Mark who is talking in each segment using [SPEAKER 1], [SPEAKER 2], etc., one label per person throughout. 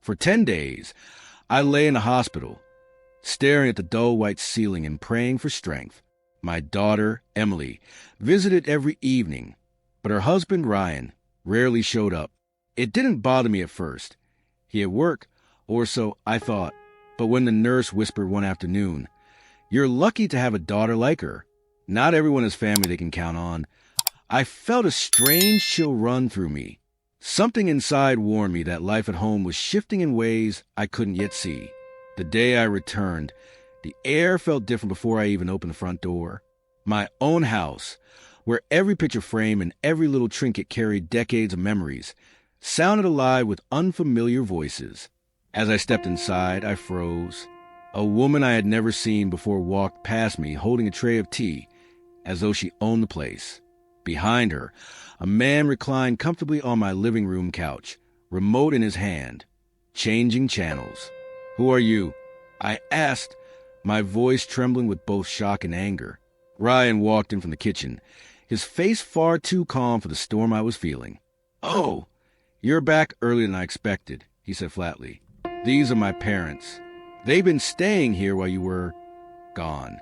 [SPEAKER 1] For 10 days, I lay in the hospital, staring at the dull white ceiling and praying for strength. My daughter, Emily, visited every evening, but her husband, Ryan, rarely showed up. It didn't bother me at first. He at work, or so I thought. But when the nurse whispered one afternoon, "You're lucky to have a daughter like her. Not everyone has family they can count on," I felt a strange chill run through me. Something inside warned me that life at home was shifting in ways I couldn't yet see. The day I returned, the air felt different before I even opened the front door. My own house, where every picture frame and every little trinket carried decades of memories, sounded alive with unfamiliar voices. As I stepped inside, I froze. A woman I had never seen before walked past me holding a tray of tea, as though she owned the place. Behind her, a man reclined comfortably on my living room couch, remote in his hand, changing channels. "Who are you?" I asked, my voice trembling with both shock and anger. Ryan walked in from the kitchen, his face far too calm for the storm I was feeling. "Oh, you're back earlier than I expected," he said flatly. "These are my parents. They've been staying here while you were gone."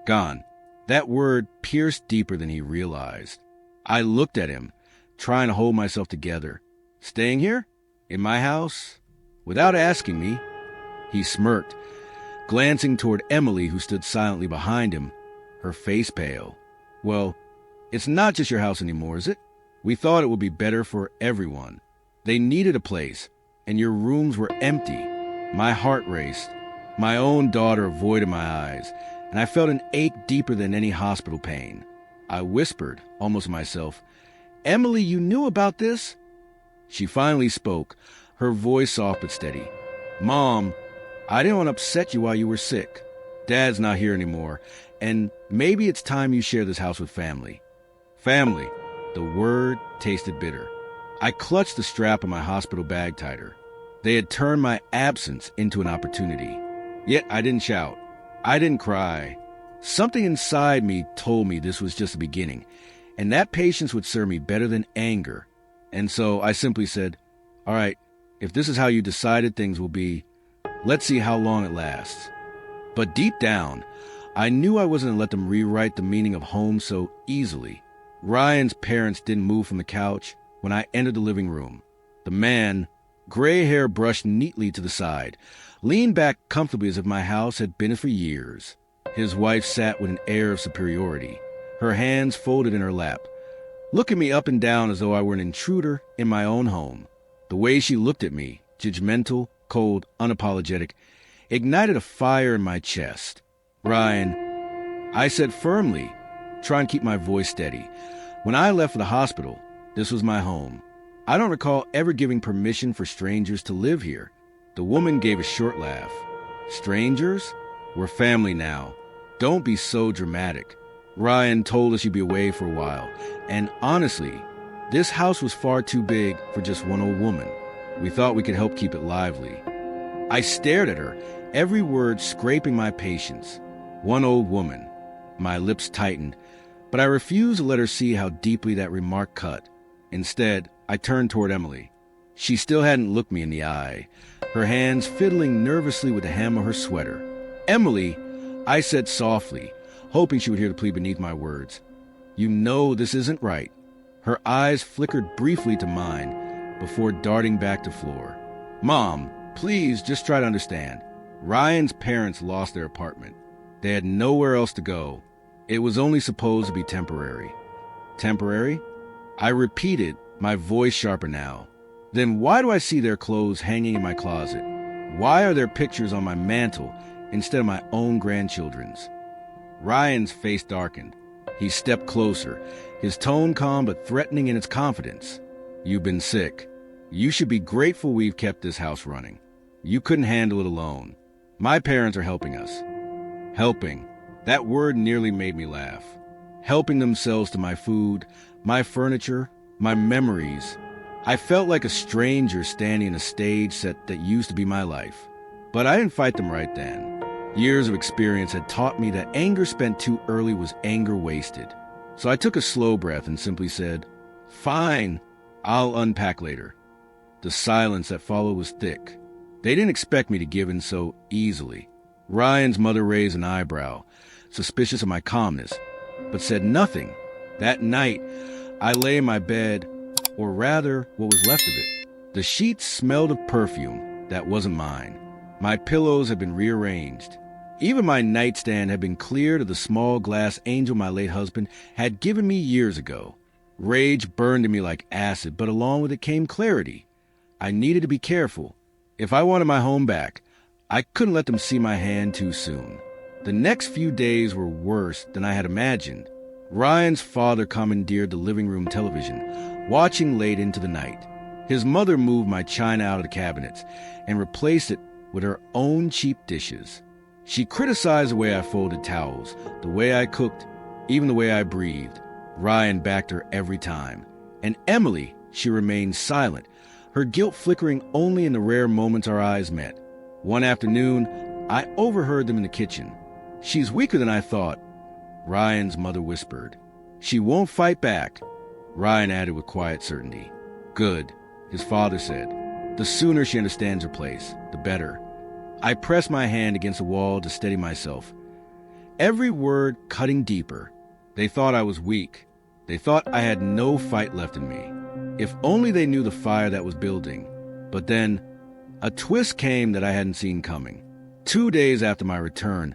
[SPEAKER 1] Gone. That word pierced deeper than he realized. I looked at him, trying to hold myself together. "Staying here? In my house? Without asking me?" He smirked, glancing toward Emily, who stood silently behind him, her face pale. "Well, it's not just your house anymore, is it? We thought it would be better for everyone. They needed a place, and your rooms were empty." My heart raced. My own daughter avoided my eyes, and I felt an ache deeper than any hospital pain. I whispered, almost to myself, "Emily, you knew about this?" She finally spoke, her voice soft but steady. "Mom, I didn't want to upset you while you were sick. Dad's not here anymore, and maybe it's time you share this house with family." Family. The word tasted bitter. I clutched the strap of my hospital bag tighter. They had turned my absence into an opportunity. Yet I didn't shout. I didn't cry. Something inside me told me this was just the beginning, and that patience would serve me better than anger. And so I simply said, "All right, if this is how you decided things will be, let's see how long it lasts." But deep down, I knew I wasn't going to let them rewrite the meaning of home so easily. Ryan's parents didn't move from the couch when I entered the living room. The man, gray hair brushed neatly to the side, leaned back comfortably as if my house had been for years. His wife sat with an air of superiority, her hands folded in her lap, looking me up and down as though I were an intruder in my own home. The way she looked at me, judgmental, cold, unapologetic, ignited a fire in my chest. "Ryan," I said firmly, trying to keep my voice steady. "When I left for the hospital, this was my home. I don't recall ever giving permission for strangers to live here." The woman gave a short laugh. "Strangers? We're family now. Don't be so dramatic. Ryan told us you'd be away for a while, and honestly, this house was far too big for just one old woman. We thought we could help keep it lively." I stared at her, every word scraping my patience. One old woman. My lips tightened, but I refused to let her see how deeply that remark cut. Instead, I turned toward Emily. She still hadn't looked me in the eye, her hands fiddling nervously with the hem of her sweater. "Emily," I said softly, hoping she would hear the plea beneath my words. "You know this isn't right." Her eyes flickered briefly to mine before darting back to floor. "Mom, please just try to understand. Ryan's parents lost their apartment. They had nowhere else to go. It was only supposed to be temporary." "Temporary?" I repeated, my voice sharper now. "Then why do I see their clothes hanging in my closet? Why are there pictures on my mantle instead of my own grandchildren's?" Ryan's face darkened. He stepped closer, his tone calm but threatening in its confidence. "You've been sick. You should be grateful we've kept this house running. You couldn't handle it alone. My parents are helping us." Helping. That word nearly made me laugh. Helping themselves to my food, my furniture, my memories. I felt like a stranger standing in a stage set that used to be my life. But I didn't fight them right then. Years of experience had taught me that anger spent too early was anger wasted. So I took a slow breath and simply said, "Fine, I'll unpack later." The silence that followed was thick. They didn't expect me to give in so easily. Ryan's mother raised an eyebrow, suspicious of my calmness, but said nothing. That night, I lay in my bed, or rather, what was left of it. The sheets smelled of perfume that wasn't mine. My pillows had been rearranged. Even my nightstand had been cleared of the small glass angel my late husband had given me years ago. Rage burned in me like acid, but along with it came clarity. I needed to be careful. If I wanted my home back, I couldn't let them see my hand too soon. The next few days were worse than I had imagined. Ryan's father commandeered the living room television, watching late into the night. His mother moved my china out of the cabinets and replaced it with her own cheap dishes. She criticized the way I folded towels, the way I cooked, even the way I breathed. Ryan backed her every time. And Emily, she remained silent, her guilt flickering only in the rare moments our eyes met. One afternoon, I overheard them in the kitchen. "She's weaker than I thought," Ryan's mother whispered. "She won't fight back," Ryan added with quiet certainty. "Good," his father said. "The sooner she understands her place, the better." I pressed my hand against the wall to steady myself. Every word cutting deeper. They thought I was weak. They thought I had no fight left in me. If only they knew the fire that was building. But then, a twist came that I hadn't seen coming. 2 days after my return,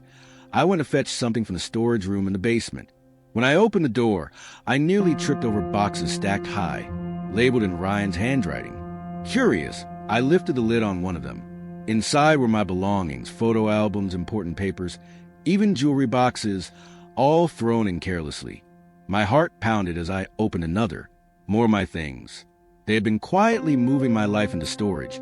[SPEAKER 1] I went to fetch something from the storage room in the basement. When I opened the door, I nearly tripped over boxes stacked high, labeled in Ryan's handwriting. Curious, I lifted the lid on one of them. Inside were my belongings, photo albums, important papers, even jewelry boxes, all thrown in carelessly. My heart pounded as I opened another. More of my things. They had been quietly moving my life into storage,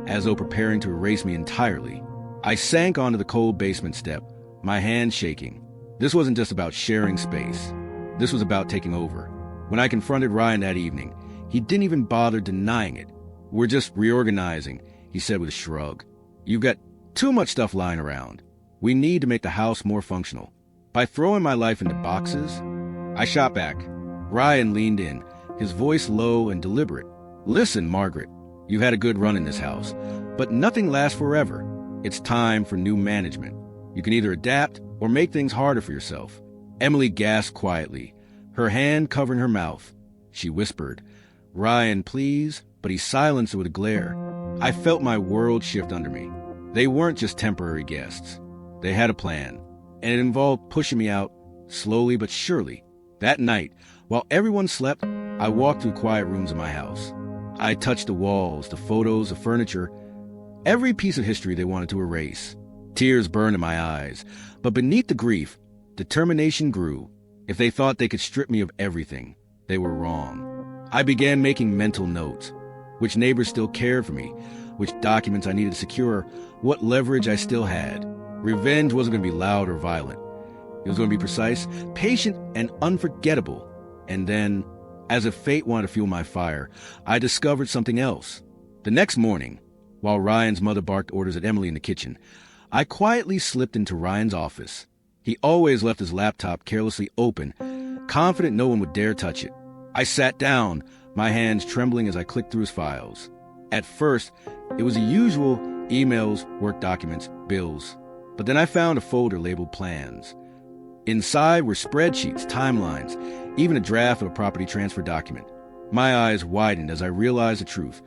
[SPEAKER 1] as though preparing to erase me entirely. I sank onto the cold basement step, my hands shaking. This wasn't just about sharing space. This was about taking over. When I confronted Ryan that evening, he didn't even bother denying it. "We're just reorganizing," he said with a shrug. "You've got too much stuff lying around. We need to make the house more functional." By throwing my life into boxes, I shot back. Ryan leaned in, his voice low and deliberate. "Listen, Margaret, you've had a good run in this house, but nothing lasts forever. It's time for new management. You can either adapt or make things harder for yourself." Emily gasped quietly, her hand covering her mouth. She whispered, "Ryan, please," but he silenced her with a glare. I felt my world shift under me. They weren't just temporary guests. They had a plan, and it involved pushing me out, slowly but surely. That night, while everyone slept, I walked through quiet rooms of my house. I touched the walls, the photos, the furniture, every piece of history they wanted to erase. Tears burned in my eyes, but beneath the grief, determination grew. If they thought they could strip me of everything, they were wrong. I began making mental notes. Which neighbors still cared for me, which documents I needed to secure, what leverage I still had. Revenge wasn't going to be loud or violent. It was going to be precise, patient, and unforgettable. And then, as if fate wanted to fuel my fire, I discovered something else. The next morning, while Ryan's mother barked orders at Emily in the kitchen, I quietly slipped into Ryan's office. He always left his laptop carelessly open, confident no one would dare touch it. I sat down, my hands trembling as I clicked through his files. At first, it was the usual emails, work documents, bills. But then I found a folder labeled plans. Inside were spreadsheets, timelines, even a draft of a property transfer document. My eyes widened as I realized the truth.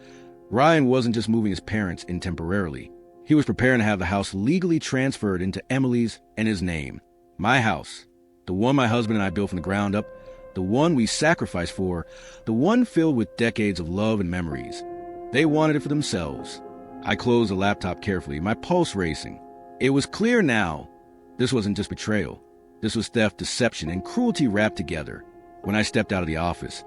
[SPEAKER 1] Ryan wasn't just moving his parents in temporarily. He was preparing to have the house legally transferred into Emily's and his name. My house. The one my husband and I built from the ground up. The one we sacrificed for. The one filled with decades of love and memories. They wanted it for themselves. I closed the laptop carefully, my pulse racing. It was clear now. This wasn't just betrayal. This was theft, deception, and cruelty wrapped together. When I stepped out of the office,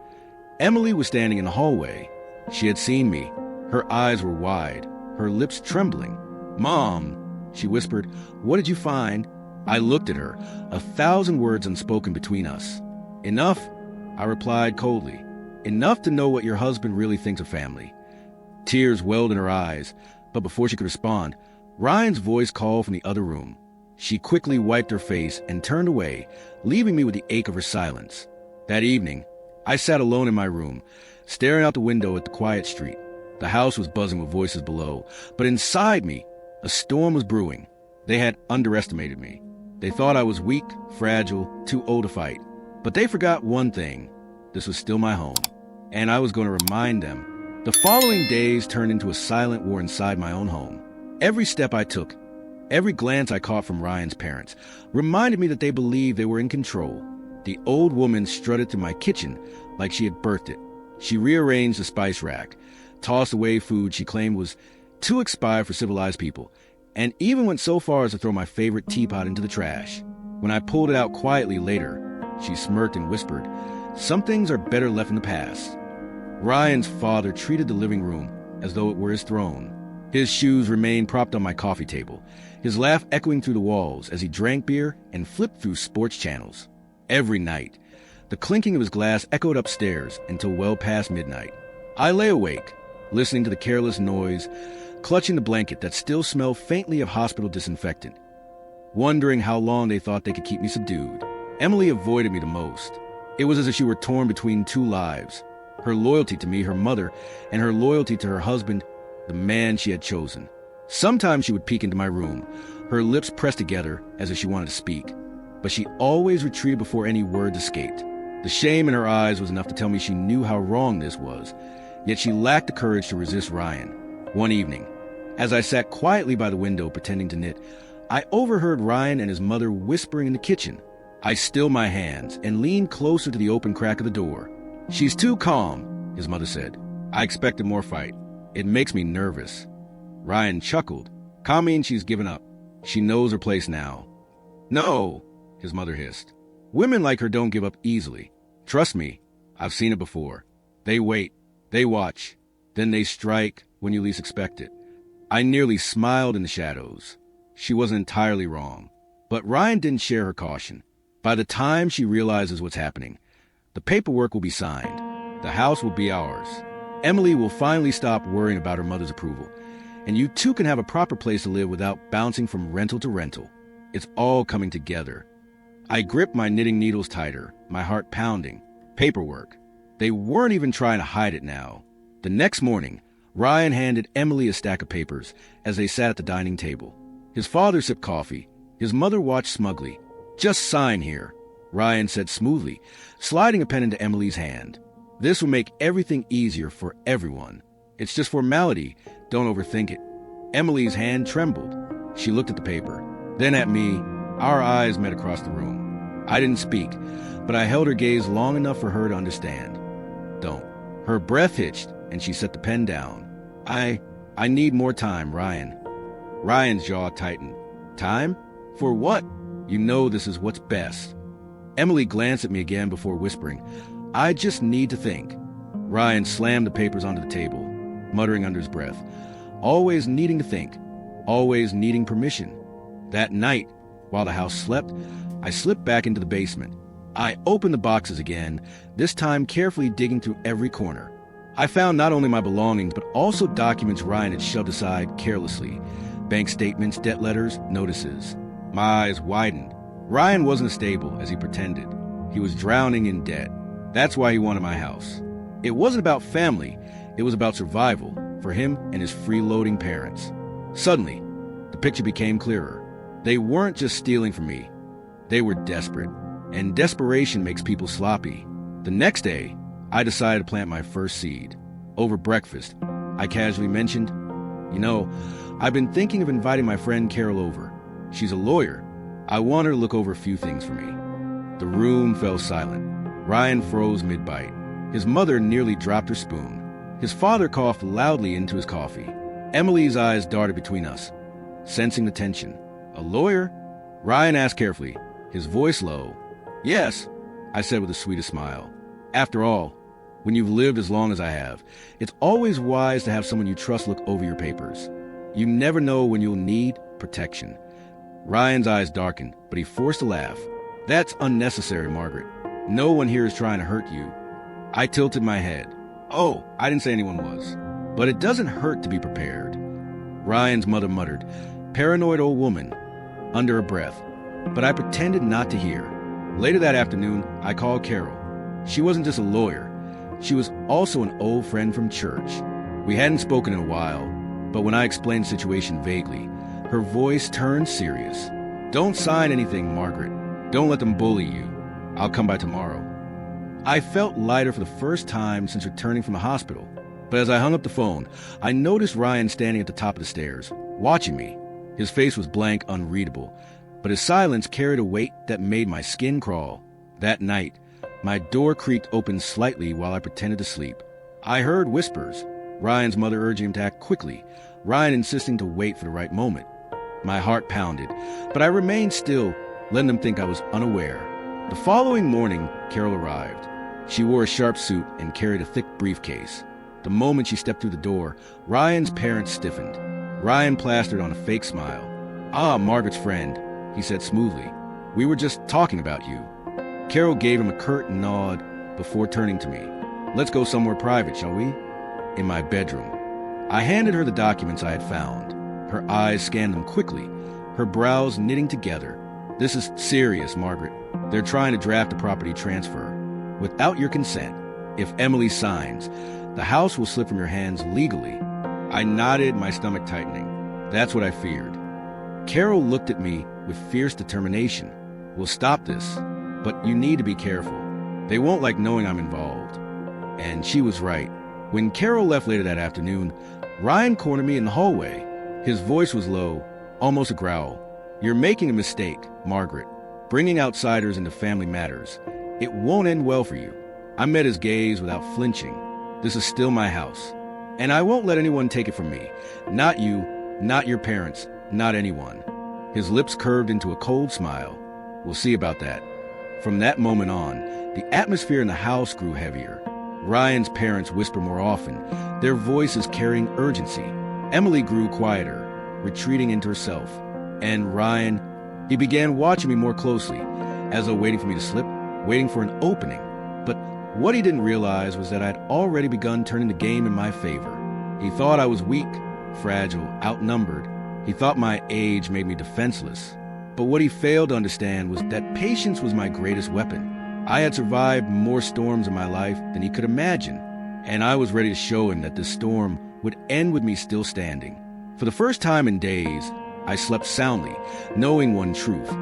[SPEAKER 1] Emily was standing in the hallway. She had seen me. Her eyes were wide, her lips trembling. "Mom," she whispered, "what did you find?" I looked at her, 1,000 words unspoken between us. "Enough," I replied coldly. "Enough to know what your husband really thinks of family." Tears welled in her eyes, but before she could respond, Ryan's voice called from the other room. She quickly wiped her face and turned away, leaving me with the ache of her silence. That evening, I sat alone in my room, staring out the window at the quiet street. The house was buzzing with voices below, but inside me, a storm was brewing. They had underestimated me. They thought I was weak, fragile, too old to fight. But they forgot one thing. This was still my home, and I was going to remind them. The following days turned into a silent war inside my own home. Every step I took, every glance I caught from Ryan's parents, reminded me that they believed they were in control. The old woman strutted through my kitchen like she had birthed it. She rearranged the spice rack, tossed away food she claimed was too expired for civilized people, and even went so far as to throw my favorite teapot into the trash. When I pulled it out quietly later, she smirked and whispered, "Some things are better left in the past." Ryan's father treated the living room as though it were his throne. His shoes remained propped on my coffee table, his laugh echoing through the walls as he drank beer and flipped through sports channels. Every night, the clinking of his glass echoed upstairs until well past midnight. I lay awake, listening to the careless noise, clutching the blanket that still smelled faintly of hospital disinfectant, wondering how long they thought they could keep me subdued. Emily avoided me the most. It was as if she were torn between two lives, her loyalty to me, her mother, and her loyalty to her husband, the man she had chosen. Sometimes she would peek into my room, her lips pressed together as if she wanted to speak, but she always retreated before any words escaped. The shame in her eyes was enough to tell me she knew how wrong this was, yet she lacked the courage to resist Ryan. One evening, as I sat quietly by the window pretending to knit, I overheard Ryan and his mother whispering in the kitchen. I stilled my hands and leaned closer to the open crack of the door. "She's too calm," his mother said. "I expected more fight. It makes me nervous." Ryan chuckled. "Calm means she's given up. She knows her place now." "No," his mother hissed. "Women like her don't give up easily. Trust me, I've seen it before. They wait, they watch, then they strike when you least expect it." I nearly smiled in the shadows. She wasn't entirely wrong. But Ryan didn't share her caution. By the time she realizes what's happening, the paperwork will be signed. The house will be ours. Emily will finally stop worrying about her mother's approval. And you too can have a proper place to live without bouncing from rental to rental. It's all coming together. I gripped my knitting needles tighter, my heart pounding. Paperwork. They weren't even trying to hide it now. The next morning, Ryan handed Emily a stack of papers as they sat at the dining table. His father sipped coffee. His mother watched smugly. "Just sign here," Ryan said smoothly, sliding a pen into Emily's hand. "This will make everything easier for everyone. It's just formality. Don't overthink it." Emily's hand trembled. She looked at the paper, then at me. Our eyes met across the room. I didn't speak, but I held her gaze long enough for her to understand. "Don't." Her breath hitched, and she set the pen down. I need more time, Ryan." Ryan's jaw tightened. "Time? For what? You know this is what's best." Emily glanced at me again before whispering, "I just need to think." Ryan slammed the papers onto the table, muttering under his breath, "Always needing to think, always needing permission." That night, while the house slept, I slipped back into the basement. I opened the boxes again, this time carefully digging through every corner. I found not only my belongings, but also documents Ryan had shoved aside carelessly. Bank statements, debt letters, notices. My eyes widened. Ryan wasn't as stable as he pretended. He was drowning in debt. That's why he wanted my house. It wasn't about family. It was about survival for him and his freeloading parents. Suddenly, the picture became clearer. They weren't just stealing from me. They were desperate. And desperation makes people sloppy. The next day, I decided to plant my first seed. Over breakfast, I casually mentioned, I've been thinking of inviting my friend Carol over. She's a lawyer. I want her to look over a few things for me." The room fell silent. Ryan froze mid-bite. His mother nearly dropped her spoon. His father coughed loudly into his coffee. Emily's eyes darted between us, sensing the tension. "A lawyer?" Ryan asked carefully, his voice low. "Yes," I said with the sweetest smile. "After all, when you've lived as long as I have, it's always wise to have someone you trust look over your papers. You never know when you'll need protection." Ryan's eyes darkened, but he forced a laugh. "That's unnecessary, Margaret. No one here is trying to hurt you." I tilted my head. "Oh, I didn't say anyone was. But it doesn't hurt to be prepared." Ryan's mother muttered, "Paranoid old woman," under her breath, but I pretended not to hear. Later that afternoon, I called Carol. She wasn't just a lawyer. She was also an old friend from church. We hadn't spoken in a while, but when I explained the situation vaguely, her voice turned serious. "Don't sign anything, Margaret. Don't let them bully you. I'll come by tomorrow." I felt lighter for the first time since returning from the hospital, but as I hung up the phone, I noticed Ryan standing at the top of the stairs, watching me. His face was blank, unreadable, but his silence carried a weight that made my skin crawl. That night, my door creaked open slightly while I pretended to sleep. I heard whispers, Ryan's mother urging him to act quickly, Ryan insisting to wait for the right moment. My heart pounded, but I remained still, letting them think I was unaware. The following morning, Carol arrived. She wore a sharp suit and carried a thick briefcase. The moment she stepped through the door, Ryan's parents stiffened. Ryan plastered on a fake smile. "Ah, Margaret's friend," he said smoothly. "We were just talking about you." Carol gave him a curt nod before turning to me. "Let's go somewhere private, shall we?" In my bedroom. I handed her the documents I had found. Her eyes scanned them quickly, her brows knitting together. "This is serious, Margaret. They're trying to draft a property transfer. Without your consent, if Emily signs, the house will slip from your hands legally." I nodded, my stomach tightening. That's what I feared. Carol looked at me with fierce determination. "We'll stop this, but you need to be careful. They won't like knowing I'm involved." And she was right. When Carol left later that afternoon, Ryan cornered me in the hallway. His voice was low, almost a growl. "You're making a mistake, Margaret. Bringing outsiders into family matters. It won't end well for you." I met his gaze without flinching. "This is still my house, and I won't let anyone take it from me. Not you, not your parents, not anyone." His lips curved into a cold smile. "We'll see about that." From that moment on, the atmosphere in the house grew heavier. Ryan's parents whispered more often, their voices carrying urgency. Emily grew quieter, retreating into herself. And Ryan, he began watching me more closely, as though waiting for me to slip, waiting for an opening. But what he didn't realize was that I'd already begun turning the game in my favor. He thought I was weak, fragile, outnumbered. He thought my age made me defenseless. But what he failed to understand was that patience was my greatest weapon. I had survived more storms in my life than he could imagine, and I was ready to show him that this storm would end with me still standing. For the first time in days, I slept soundly, knowing one truth.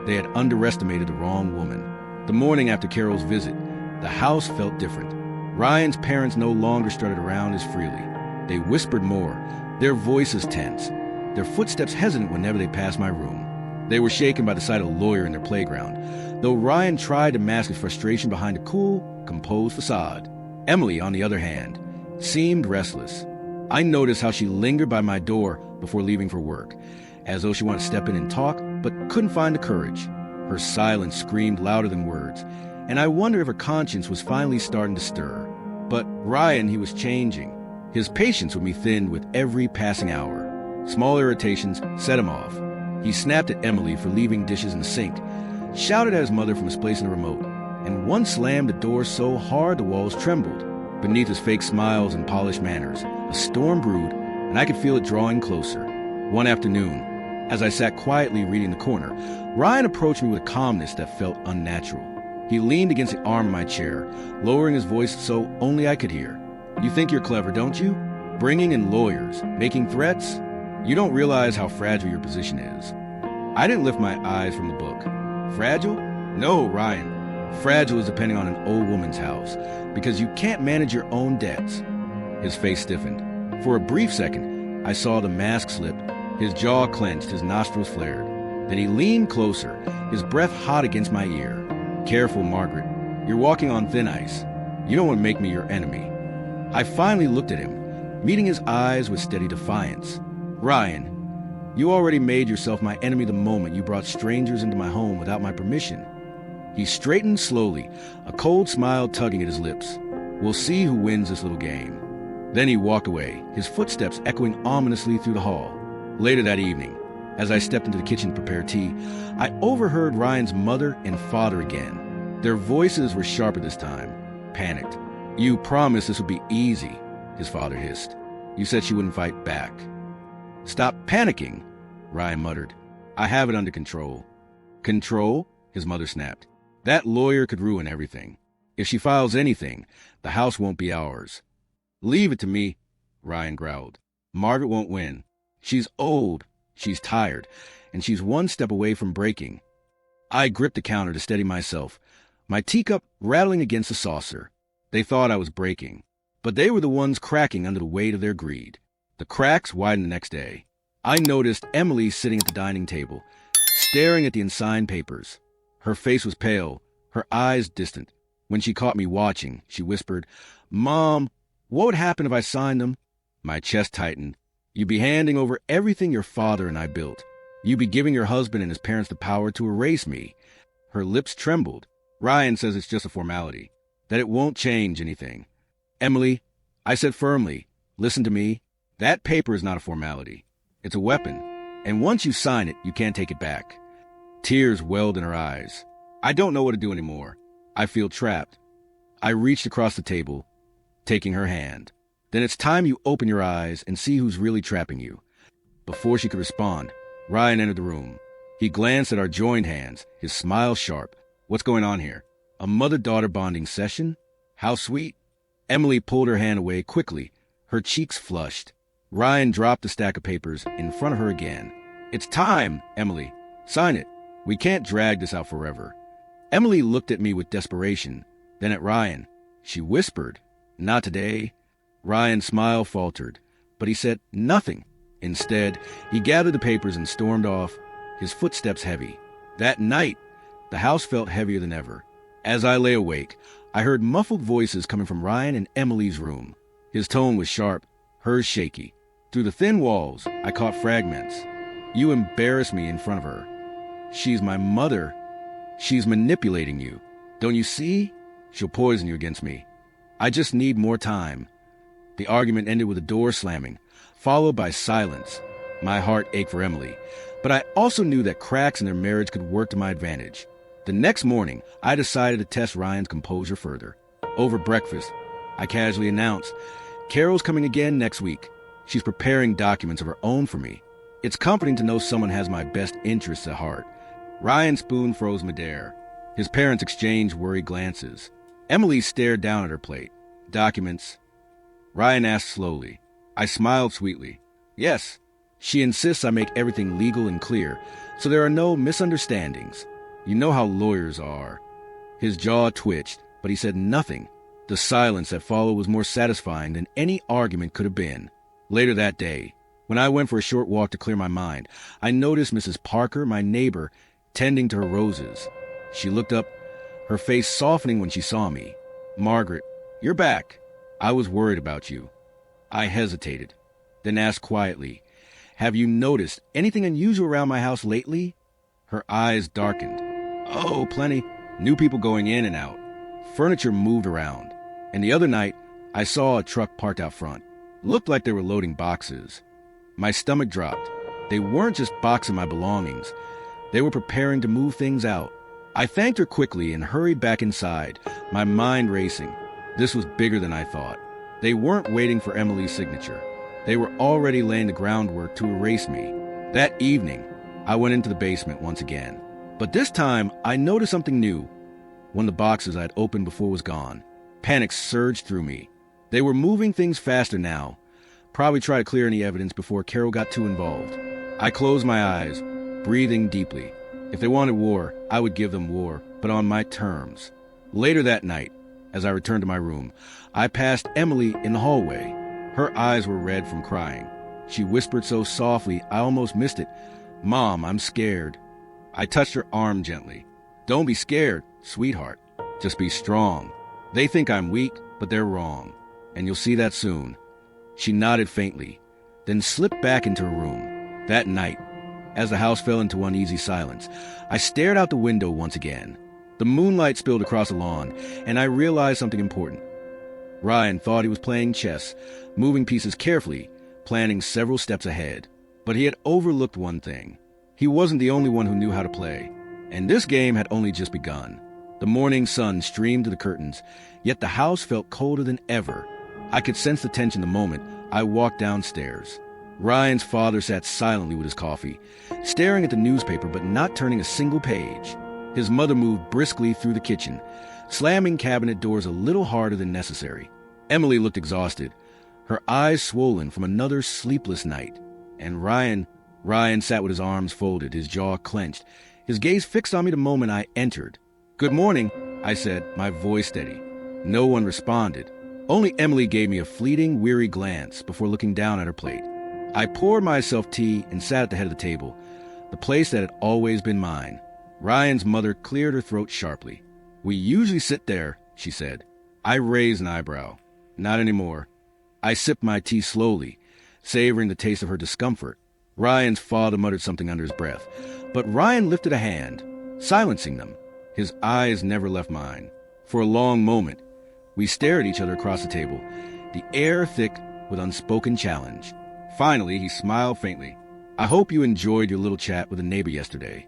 [SPEAKER 1] They had underestimated the wrong woman. The morning after Carol's visit, the house felt different. Ryan's parents no longer strutted around as freely. They whispered more, their voices tense, their footsteps hesitant whenever they passed my room. They were shaken by the sight of a lawyer in their playground, though Ryan tried to mask his frustration behind a cool, composed facade. Emily, on the other hand, seemed restless. I noticed how she lingered by my door before leaving for work, as though she wanted to step in and talk, but couldn't find the courage. Her silence screamed louder than words, and I wondered if her conscience was finally starting to stir. But Ryan, he was changing. His patience with me thinned with every passing hour. Small irritations set him off. He snapped at Emily for leaving dishes in the sink, shouted at his mother from his place in the remote, and once slammed the door so hard the walls trembled. Beneath his fake smiles and polished manners, a storm brewed, and I could feel it drawing closer. One afternoon, as I sat quietly reading the corner, Ryan approached me with a calmness that felt unnatural. He leaned against the arm of my chair, lowering his voice so only I could hear. "You think you're clever, don't you? Bringing in lawyers, making threats? You don't realize how fragile your position is." I didn't lift my eyes from the book. "Fragile? No, Ryan. Fragile is depending on an old woman's house, because you can't manage your own debts." His face stiffened. For a brief second, I saw the mask slip. His jaw clenched, his nostrils flared. Then he leaned closer, his breath hot against my ear. "Careful, Margaret. You're walking on thin ice. You don't want to make me your enemy." I finally looked at him, meeting his eyes with steady defiance. "Ryan, you already made yourself my enemy the moment you brought strangers into my home without my permission." He straightened slowly, a cold smile tugging at his lips. "We'll see who wins this little game." Then he walked away, his footsteps echoing ominously through the hall. Later that evening, as I stepped into the kitchen to prepare tea, I overheard Ryan's mother and father again. Their voices were sharper this time, panicked. "You promised this would be easy," his father hissed. "You said she wouldn't fight back." "Stop panicking," Ryan muttered. "I have it under control." "Control?" his mother snapped. "That lawyer could ruin everything. If she files anything, the house won't be ours." "Leave it to me." Ryan growled. "Margaret won't win. She's old, she's tired, and she's one step away from breaking." I gripped the counter to steady myself, my teacup rattling against the saucer. They thought I was breaking, but they were the ones cracking under the weight of their greed. The cracks widened the next day. I noticed Emily sitting at the dining table, staring at the unsigned papers. Her face was pale, her eyes distant. When she caught me watching, she whispered, "Mom, what would happen if I signed them?" My chest tightened. "You'd be handing over everything your father and I built. You'd be giving your husband and his parents the power to erase me." Her lips trembled. "Ryan says it's just a formality, that it won't change anything." "Emily," I said firmly, "listen to me. That paper is not a formality. It's a weapon, and once you sign it, you can't take it back." Tears welled in her eyes. "I don't know what to do anymore. I feel trapped." I reached across the table, taking her hand. "Then it's time you open your eyes and see who's really trapping you." Before she could respond, Ryan entered the room. He glanced at our joined hands, his smile sharp. "What's going on here? A mother-daughter bonding session? How sweet." Emily pulled her hand away quickly, her cheeks flushed. Ryan dropped the stack of papers in front of her again. "It's time, Emily. Sign it. We can't drag this out forever." Emily looked at me with desperation, then at Ryan. She whispered, "Not today." Ryan's smile faltered, but he said nothing. Instead, he gathered the papers and stormed off, his footsteps heavy. That night, the house felt heavier than ever. As I lay awake, I heard muffled voices coming from Ryan and Emily's room. His tone was sharp, hers shaky. Through the thin walls, I caught fragments. "You embarrass me in front of her. She's my mother. She's manipulating you. Don't you see? She'll poison you against me. I just need more time." The argument ended with a door slamming, followed by silence. My heart ached for Emily, but I also knew that cracks in their marriage could work to my advantage. The next morning, I decided to test Ryan's composure further. Over breakfast, I casually announced, "Carol's coming again next week. She's preparing documents of her own for me. It's comforting to know someone has my best interests at heart." Ryan's spoon froze midair. His parents exchanged worried glances. Emily stared down at her plate. "Documents?" Ryan asked slowly. I smiled sweetly. "Yes. She insists I make everything legal and clear, so there are no misunderstandings. You know how lawyers are." His jaw twitched, but he said nothing. The silence that followed was more satisfying than any argument could have been. Later that day, when I went for a short walk to clear my mind, I noticed Mrs. Parker, my neighbor, tending to her roses. She looked up, her face softening when she saw me. "Margaret, you're back. I was worried about you." I hesitated, then asked quietly, "Have you noticed anything unusual around my house lately?" Her eyes darkened. "Oh, plenty. New people going in and out. Furniture moved around. And the other night, I saw a truck parked out front. Looked like they were loading boxes." My stomach dropped. They weren't just boxing my belongings. They were preparing to move things out. I thanked her quickly and hurried back inside, my mind racing. This was bigger than I thought. They weren't waiting for Emily's signature. They were already laying the groundwork to erase me. That evening, I went into the basement once again. But this time, I noticed something new. One of the boxes I'd opened before was gone. Panic surged through me. They were moving things faster now. Probably try to clear any evidence before Carol got too involved. I closed my eyes, breathing deeply. If they wanted war, I would give them war, but on my terms. Later that night, as I returned to my room, I passed Emily in the hallway. Her eyes were red from crying. She whispered so softly I almost missed it. "Mom, I'm scared." I touched her arm gently. "Don't be scared, sweetheart. Just be strong. They think I'm weak, but they're wrong. And you'll see that soon." She nodded faintly, then slipped back into her room. That night, as the house fell into uneasy silence, I stared out the window once again. The moonlight spilled across the lawn, and I realized something important. Ryan thought he was playing chess, moving pieces carefully, planning several steps ahead. But he had overlooked one thing. He wasn't the only one who knew how to play, and this game had only just begun. The morning sun streamed to the curtains, yet the house felt colder than ever. I could sense the tension the moment I walked downstairs. Ryan's father sat silently with his coffee, staring at the newspaper but not turning a single page. His mother moved briskly through the kitchen, slamming cabinet doors a little harder than necessary. Emily looked exhausted, her eyes swollen from another sleepless night. And Ryan sat with his arms folded, his jaw clenched, his gaze fixed on me the moment I entered. "Good morning," I said, my voice steady. No one responded. Only Emily gave me a fleeting, weary glance before looking down at her plate. I poured myself tea and sat at the head of the table, the place that had always been mine. Ryan's mother cleared her throat sharply. "We usually sit there," she said. I raised an eyebrow. "Not anymore." I sipped my tea slowly, savoring the taste of her discomfort. Ryan's father muttered something under his breath, but Ryan lifted a hand, silencing them. His eyes never left mine. For a long moment, we stared at each other across the table, the air thick with unspoken challenge. Finally, he smiled faintly. "I hope you enjoyed your little chat with a neighbor yesterday."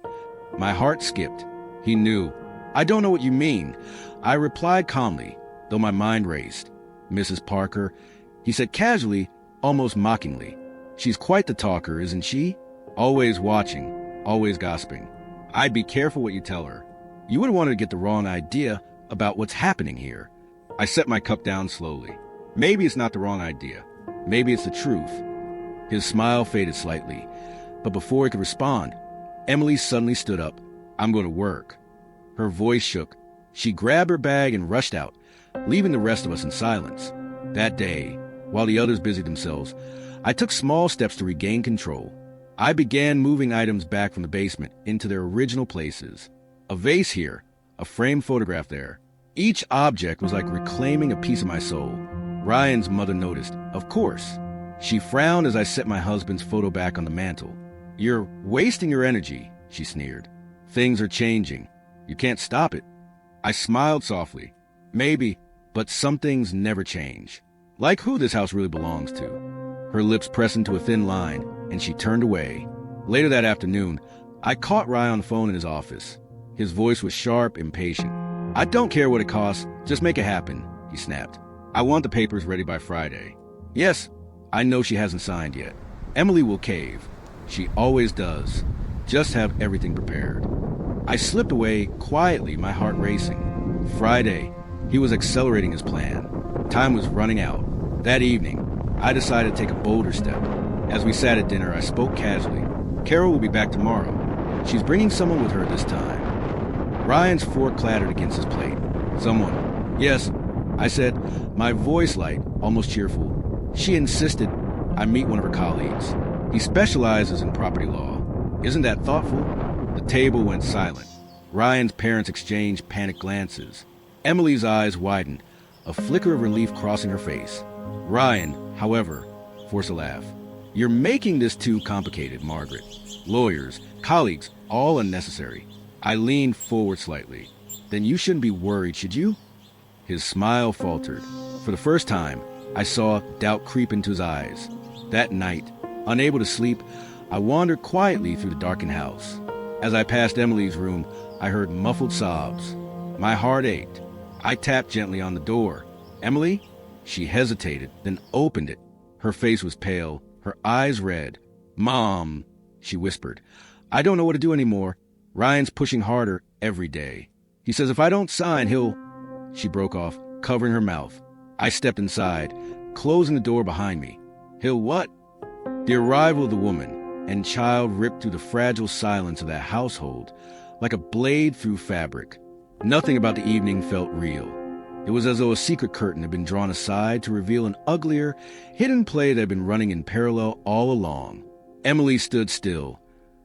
[SPEAKER 1] My heart skipped. He knew. "I don't know what you mean," I replied calmly, though my mind raced. "Mrs. Parker," he said casually, almost mockingly. "She's quite the talker, isn't she? Always watching, always gossiping. I'd be careful what you tell her. You wouldn't want her to get the wrong idea about what's happening here." I set my cup down slowly. Maybe it's not the wrong idea. Maybe it's the truth. His smile faded slightly, but before he could respond, Emily suddenly stood up. "I'm going to work." Her voice shook. She grabbed her bag and rushed out, leaving the rest of us in silence. That day, while the others busied themselves, I took small steps to regain control. I began moving items back from the basement into their original places. A vase here, a framed photograph there. Each object was like reclaiming a piece of my soul. Ryan's mother noticed, of course. She frowned as I set my husband's photo back on the mantel. "You're wasting your energy," she sneered. "Things are changing. You can't stop it." I smiled softly. "Maybe, but some things never change. Like who this house really belongs to." Her lips pressed into a thin line, and she turned away. Later that afternoon, I caught Ryan on the phone in his office. His voice was sharp, impatient. "I don't care what it costs. Just make it happen," he snapped. "I want the papers ready by Friday." "Yes, I know she hasn't signed yet. Emily will cave. She always does. Just have everything prepared." I slipped away quietly, my heart racing. Friday. He was accelerating his plan. Time was running out. That evening, I decided to take a bolder step. As we sat at dinner, I spoke casually. "Carol will be back tomorrow. She's bringing someone with her this time." Ryan's fork clattered against his plate. "Someone?" "Yes," I said, my voice light, almost cheerful. "She insisted I meet one of her colleagues. He specializes in property law. Isn't that thoughtful?" The table went silent. Ryan's parents exchanged panicked glances. Emily's eyes widened, a flicker of relief crossing her face. Ryan, however, forced a laugh. "You're making this too complicated, Margaret. Lawyers, colleagues, all unnecessary." I leaned forward slightly. "Then you shouldn't be worried, should you?" His smile faltered. For the first time, I saw doubt creep into his eyes. That night, unable to sleep, I wandered quietly through the darkened house. As I passed Emily's room, I heard muffled sobs. My heart ached. I tapped gently on the door. "Emily?" She hesitated, then opened it. Her face was pale, her eyes red. "Mom," she whispered. "I don't know what to do anymore. Ryan's pushing harder every day. He says if I don't sign, he'll..." She broke off, covering her mouth. I stepped inside, closing the door behind me. "He'll what?" The arrival of the woman and child ripped through the fragile silence of that household like a blade through fabric. Nothing about the evening felt real. It was as though a secret curtain had been drawn aside to reveal an uglier, hidden play that had been running in parallel all along. Emily stood still,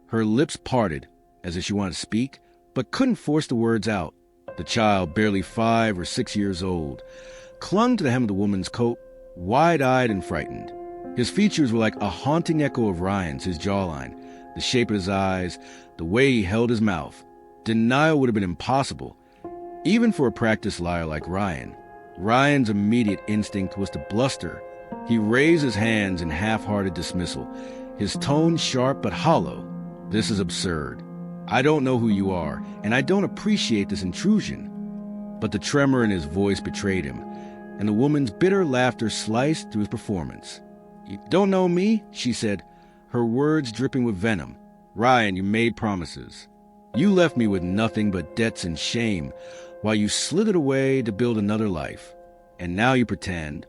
[SPEAKER 1] her lips parted as if she wanted to speak, but couldn't force the words out. The child, barely 5 or 6 years old, clung to the hem of the woman's coat, wide-eyed and frightened. His features were like a haunting echo of Ryan's, his jawline, the shape of his eyes, the way he held his mouth. Denial would have been impossible, even for a practiced liar like Ryan. Ryan's immediate instinct was to bluster. He raised his hands in half-hearted dismissal, his tone sharp but hollow. "This is absurd. I don't know who you are, and I don't appreciate this intrusion." But the tremor in his voice betrayed him, and the woman's bitter laughter sliced through his performance. "You don't know me?" she said, her words dripping with venom. "Ryan, you made promises. You left me with nothing but debts and shame, while you slithered away to build another life. And now you pretend."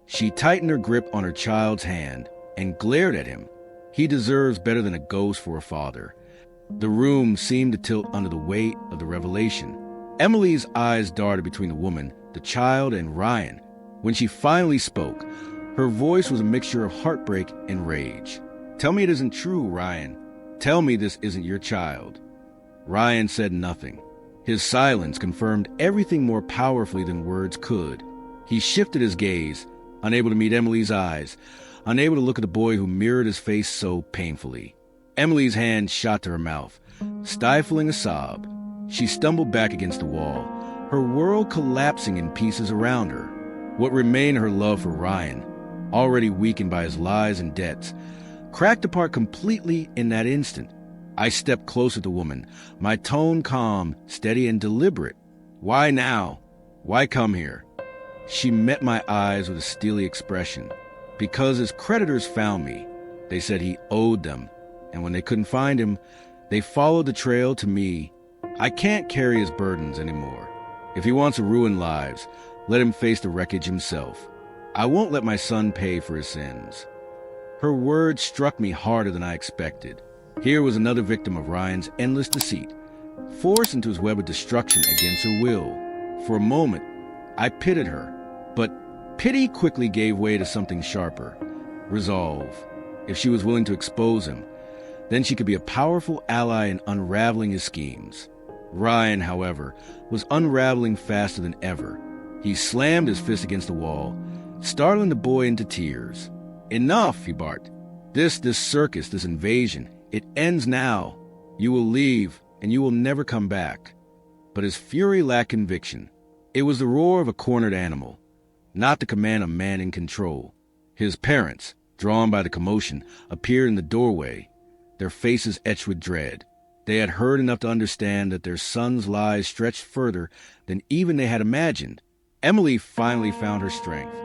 [SPEAKER 1] She tightened her grip on her child's hand and glared at him. He deserves better than a ghost for a father. The room seemed to tilt under the weight of the revelation. Emily's eyes darted between the woman, the child, and Ryan. When she finally spoke, her voice was a mixture of heartbreak and rage. "Tell me it isn't true, Ryan. Tell me this isn't your child." Ryan said nothing. His silence confirmed everything more powerfully than words could. He shifted his gaze, unable to meet Emily's eyes, unable to look at the boy who mirrored his face so painfully. Emily's hand shot to her mouth, stifling a sob. She stumbled back against the wall, her world collapsing in pieces around her. What remained of her love for Ryan, already weakened by his lies and debts, cracked apart completely in that instant. I stepped closer to the woman, my tone calm, steady, and deliberate. "Why now? Why come here?" She met my eyes with a steely expression. "Because his creditors found me. They said he owed them, and when they couldn't find him, they followed the trail to me. I can't carry his burdens anymore. If he wants to ruin lives, let him face the wreckage himself. I won't let my son pay for his sins." Her words struck me harder than I expected. Here was another victim of Ryan's endless deceit, forced into his web of destruction against her will. For a moment, I pitied her, but pity quickly gave way to something sharper: resolve. If she was willing to expose him, then she could be a powerful ally in unraveling his schemes. Ryan, however, was unraveling faster than ever. He slammed his fist against the wall, startling the boy into tears. "Enough," he barked. This circus, this invasion, it ends now. You will leave, and you will never come back." But his fury lacked conviction. It was the roar of a cornered animal, not the command of man in control. His parents, drawn by the commotion, appeared in the doorway, their faces etched with dread. They had heard enough to understand that their son's lies stretched further than even they had imagined. Emily finally found her strength.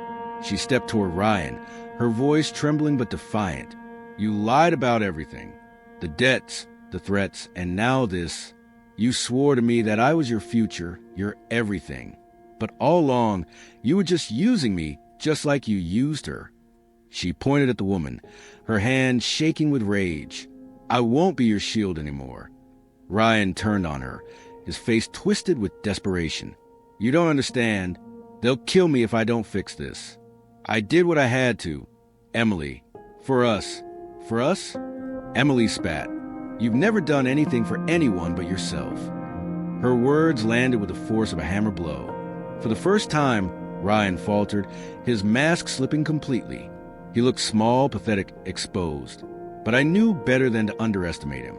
[SPEAKER 1] She stepped toward Ryan, her voice trembling but defiant. "You lied about everything. The debts, the threats, and now this. You swore to me that I was your future, your everything. But all along, you were just using me, just like you used her." She pointed at the woman, her hand shaking with rage. "I won't be your shield anymore." Ryan turned on her, his face twisted with desperation. "You don't understand. They'll kill me if I don't fix this. I did what I had to. Emily, for us." "For us?" Emily spat. "You've never done anything for anyone but yourself." Her words landed with the force of a hammer blow. For the first time, Ryan faltered, his mask slipping completely. He looked small, pathetic, exposed. But I knew better than to underestimate him.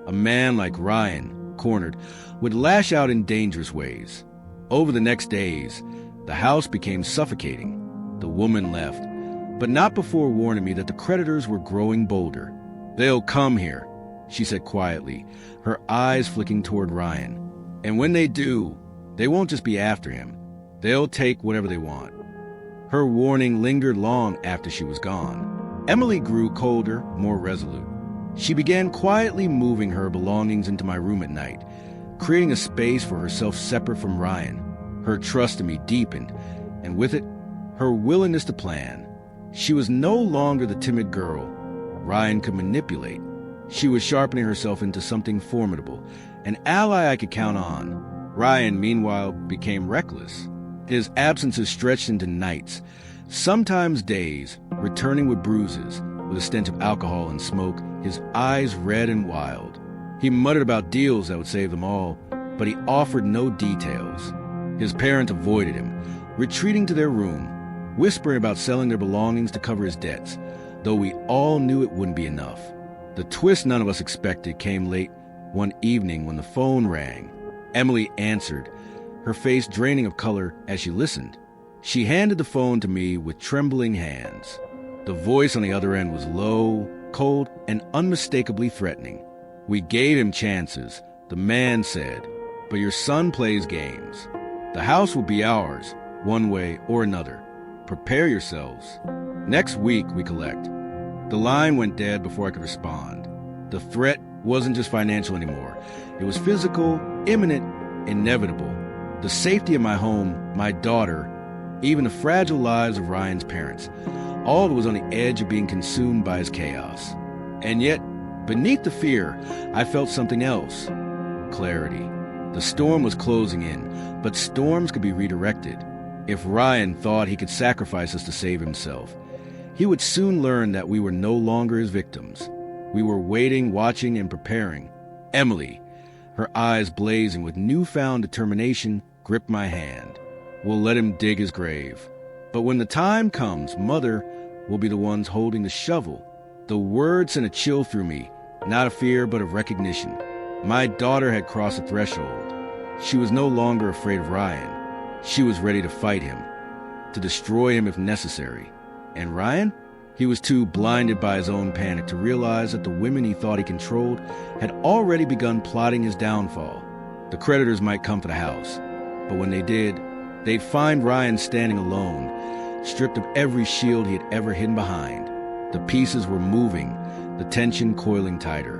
[SPEAKER 1] A man like Ryan, cornered, would lash out in dangerous ways. Over the next days, the house became suffocating. The woman left, but not before warning me that the creditors were growing bolder. "They'll come here," she said quietly, her eyes flicking toward Ryan. "And when they do, they won't just be after him. They'll take whatever they want." Her warning lingered long after she was gone. Emily grew colder, more resolute. She began quietly moving her belongings into my room at night, creating a space for herself separate from Ryan. Her trust in me deepened, and with it, her willingness to plan. She was no longer the timid girl Ryan could manipulate. She was sharpening herself into something formidable, an ally I could count on. Ryan, meanwhile, became reckless. His absences stretched into nights, sometimes days, returning with bruises, with a stench of alcohol and smoke, his eyes red and wild. He muttered about deals that would save them all, but he offered no details. His parents avoided him, retreating to their room, whispering about selling their belongings to cover his debts, though we all knew it wouldn't be enough. The twist none of us expected came late one evening when the phone rang. Emily answered, her face draining of color as she listened. She handed the phone to me with trembling hands. The voice on the other end was low, cold, and unmistakably threatening. "We gave him chances," the man said, "but your son plays games. The house will be ours, one way or another. Prepare yourselves. Next week we collect." The line went dead before I could respond. The threat wasn't just financial anymore. It was physical, imminent, inevitable. The safety of my home, my daughter, even the fragile lives of Ryan's parents. All was on the edge of being consumed by his chaos. And yet, beneath the fear, I felt something else. Clarity. The storm was closing in, but storms could be redirected. If Ryan thought he could sacrifice us to save himself, he would soon learn that we were no longer his victims. We were waiting, watching, and preparing. Emily, her eyes blazing with newfound determination, gripped my hand. We'll let him dig his grave. But when the time comes, Mother will be the ones holding the shovel. The words sent a chill through me, not of fear but of recognition. My daughter had crossed the threshold. She was no longer afraid of Ryan. She was ready to fight him, to destroy him if necessary. And Ryan? He was too blinded by his own panic to realize that the women he thought he controlled had already begun plotting his downfall. The creditors might come for the house, but when they did, they'd find Ryan standing alone, stripped of every shield he had ever hidden behind. The pieces were moving, the tension coiling tighter.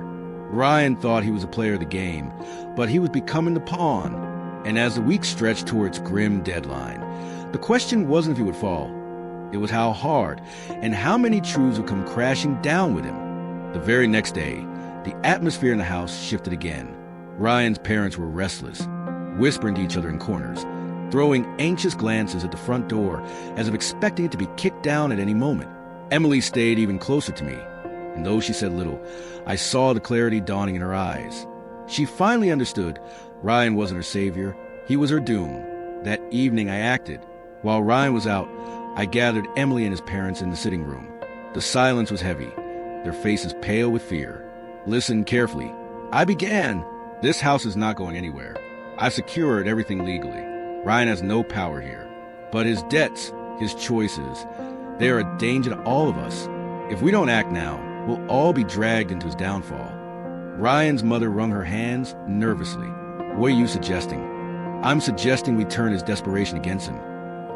[SPEAKER 1] Ryan thought he was a player of the game, but he was becoming the pawn. And as the weeks stretched toward its grim deadline, the question wasn't if he would fall. It was how hard, and how many truths would come crashing down with him. The very next day, the atmosphere in the house shifted again. Ryan's parents were restless, whispering to each other in corners, throwing anxious glances at the front door as if expecting it to be kicked down at any moment. Emily stayed even closer to me, and though she said little, I saw the clarity dawning in her eyes. She finally understood Ryan wasn't her savior, he was her doom. That evening I acted. While Ryan was out, I gathered Emily and his parents in the sitting room. The silence was heavy, their faces pale with fear. Listen carefully. I began. This house is not going anywhere. I've secured everything legally. Ryan has no power here. But his debts, his choices, they are a danger to all of us. If we don't act now, we'll all be dragged into his downfall. Ryan's mother wrung her hands nervously. What are you suggesting? I'm suggesting we turn his desperation against him.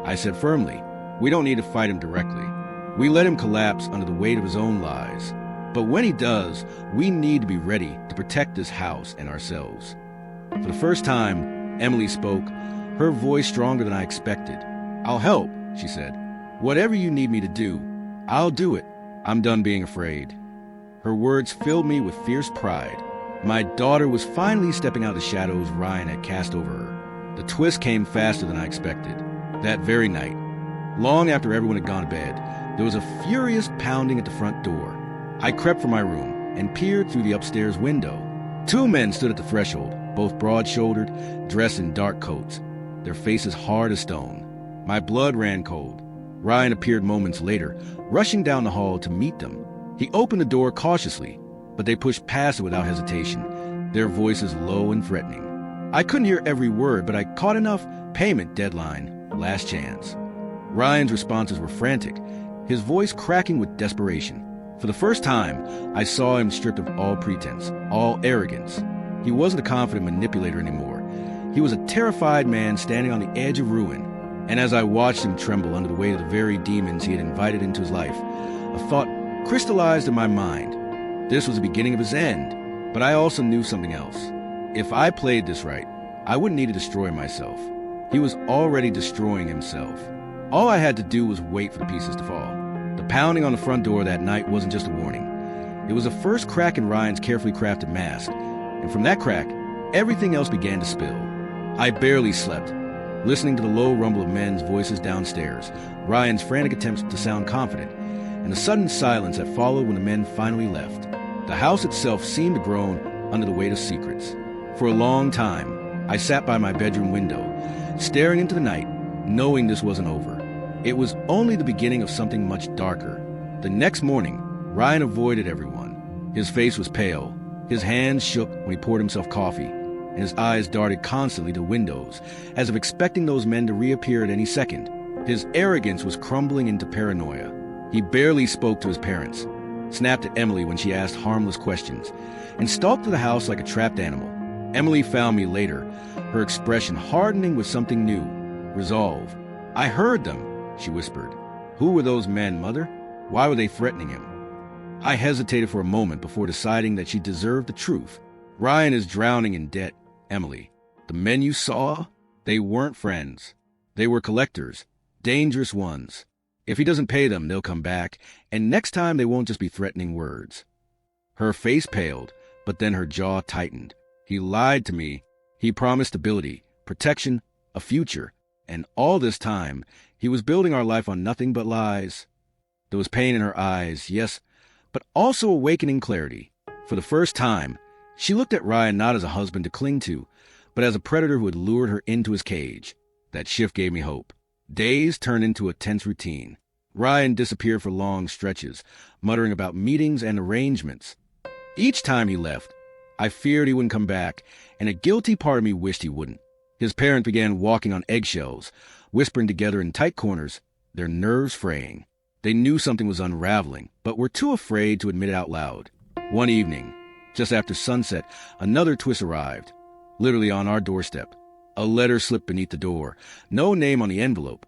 [SPEAKER 1] I said firmly, we don't need to fight him directly. We let him collapse under the weight of his own lies. But when he does, we need to be ready to protect this house and ourselves. For the first time, Emily spoke, her voice stronger than I expected. I'll help, she said. Whatever you need me to do, I'll do it. I'm done being afraid. Her words filled me with fierce pride. My daughter was finally stepping out of the shadows Ryan had cast over her. The twist came faster than I expected. That very night, long after everyone had gone to bed, there was a furious pounding at the front door. I crept from my room and peered through the upstairs window. Two men stood at the threshold, both broad-shouldered, dressed in dark coats, their faces hard as stone. My blood ran cold. Ryan appeared moments later, rushing down the hall to meet them. He opened the door cautiously, but they pushed past it without hesitation, their voices low and threatening. I couldn't hear every word, but I caught enough. Payment deadline, last chance. Ryan's responses were frantic, his voice cracking with desperation. For the first time, I saw him stripped of all pretense, all arrogance. He wasn't a confident manipulator anymore. He was a terrified man standing on the edge of ruin. And as I watched him tremble under the weight of the very demons he had invited into his life, a thought crystallized in my mind. This was the beginning of his end, but I also knew something else. If I played this right, I wouldn't need to destroy myself. He was already destroying himself. All I had to do was wait for the pieces to fall. The pounding on the front door that night wasn't just a warning. It was the first crack in Ryan's carefully crafted mask, and from that crack, everything else began to spill. I barely slept, listening to the low rumble of men's voices downstairs, Ryan's frantic attempts to sound confident, and the sudden silence that followed when the men finally left. The house itself seemed to groan under the weight of secrets. For a long time, I sat by my bedroom window, staring into the night, knowing this wasn't over. It was only the beginning of something much darker. The next morning, Ryan avoided everyone. His face was pale, his hands shook when he poured himself coffee, and his eyes darted constantly to windows, as if expecting those men to reappear at any second. His arrogance was crumbling into paranoia. He barely spoke to his parents, snapped at Emily when she asked harmless questions, and stalked through the house like a trapped animal. Emily found me later, her expression hardening with something new, resolve. I heard them, she whispered. Who were those men, Mother? Why were they threatening him? I hesitated for a moment before deciding that she deserved the truth. Ryan is drowning in debt, Emily. The men you saw, they weren't friends. They were collectors, dangerous ones. If he doesn't pay them, they'll come back, and next time they won't just be threatening words. Her face paled, but then her jaw tightened. He lied to me. He promised stability, protection, a future, and all this time, he was building our life on nothing but lies. There was pain in her eyes, yes, but also awakening clarity. For the first time, she looked at Ryan not as a husband to cling to, but as a predator who had lured her into his cage. That shift gave me hope. Days turned into a tense routine. Ryan disappeared for long stretches, muttering about meetings and arrangements. Each time he left, I feared he wouldn't come back, and a guilty part of me wished he wouldn't. His parents began walking on eggshells, whispering together in tight corners, their nerves fraying. They knew something was unraveling, but were too afraid to admit it out loud. One evening, just after sunset, another twist arrived, literally on our doorstep. A letter slipped beneath the door, no name on the envelope,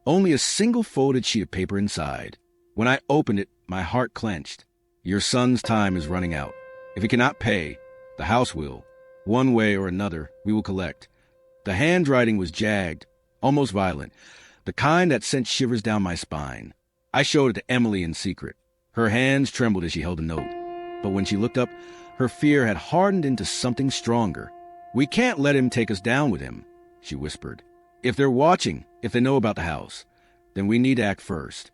[SPEAKER 1] only a single folded sheet of paper inside. When I opened it, my heart clenched. Your son's time is running out. If he cannot pay, the house will. One way or another, we will collect. The handwriting was jagged, almost violent, the kind that sent shivers down my spine. I showed it to Emily in secret. Her hands trembled as she held the note. But when she looked up, her fear had hardened into something stronger. "We can't let him take us down with him," she whispered. "If they're watching, if they know about the house, then we need to act first."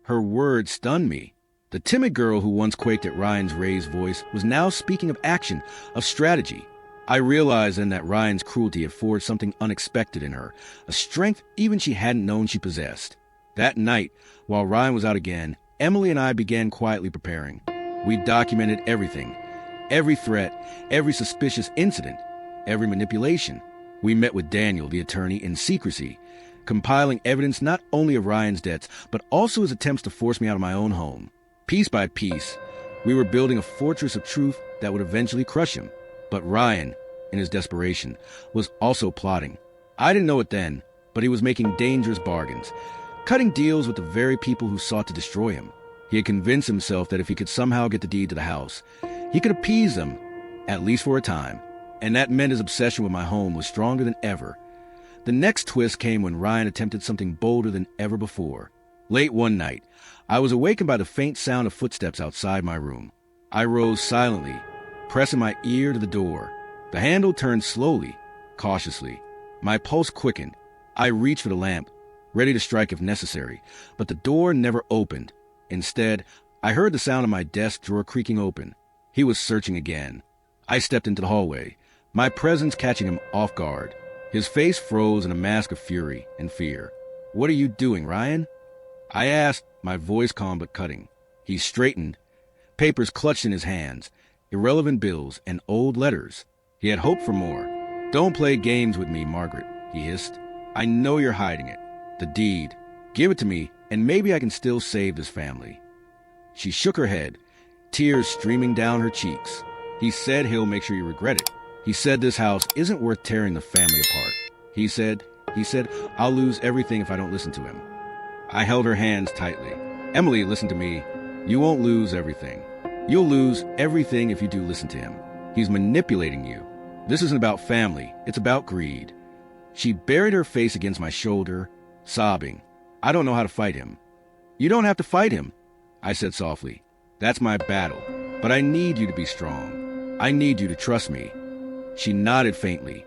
[SPEAKER 1] Her words stunned me. The timid girl who once quaked at Ryan's raised voice was now speaking of action, of strategy. I realized then that Ryan's cruelty had forged something unexpected in her, a strength even she hadn't known she possessed. That night, while Ryan was out again, Emily and I began quietly preparing. We documented everything, every threat, every suspicious incident, every manipulation. We met with Daniel, the attorney, in secrecy, compiling evidence not only of Ryan's debts, but also his attempts to force me out of my own home. Piece by piece, we were building a fortress of truth that would eventually crush him. But Ryan, in his desperation, was also plotting. I didn't know it then, but he was making dangerous bargains, cutting deals with the very people who sought to destroy him. He had convinced himself that if he could somehow get the deed to the house, he could appease them, at least for a time. And that meant his obsession with my home was stronger than ever. The next twist came when Ryan attempted something bolder than ever before. Late one night, I was awakened by the faint sound of footsteps outside my room. I rose silently, pressing my ear to the door. The handle turned slowly, cautiously. My pulse quickened. I reached for the lamp, ready to strike if necessary, but the door never opened. Instead, I heard the sound of my desk drawer creaking open. He was searching again. I stepped into the hallway, my presence catching him off guard. His face froze in a mask of fury and fear. "What are you doing, Ryan?" I asked, my voice calm but cutting. He straightened, papers clutched in his hands, irrelevant bills and old letters. He had hoped for more. "Don't play games with me, Margaret," he hissed. "I know you're hiding it. The deed. Give it to me, and maybe I can still save this family." She shook her head, tears streaming down her cheeks. "He said he'll make sure you regret it. He said this house isn't worth tearing the family apart. He said, I'll lose everything if I don't listen to him." I held her hands tightly. "Emily, listen to me. You won't lose everything. You'll lose everything if you do listen to him. He's manipulating you. This isn't about family. It's about greed." She buried her face against my shoulder, sobbing. "I don't know how to fight him." "You don't have to fight him," I said softly. "That's my battle. But I need you to be strong. I need you to trust me." She nodded faintly,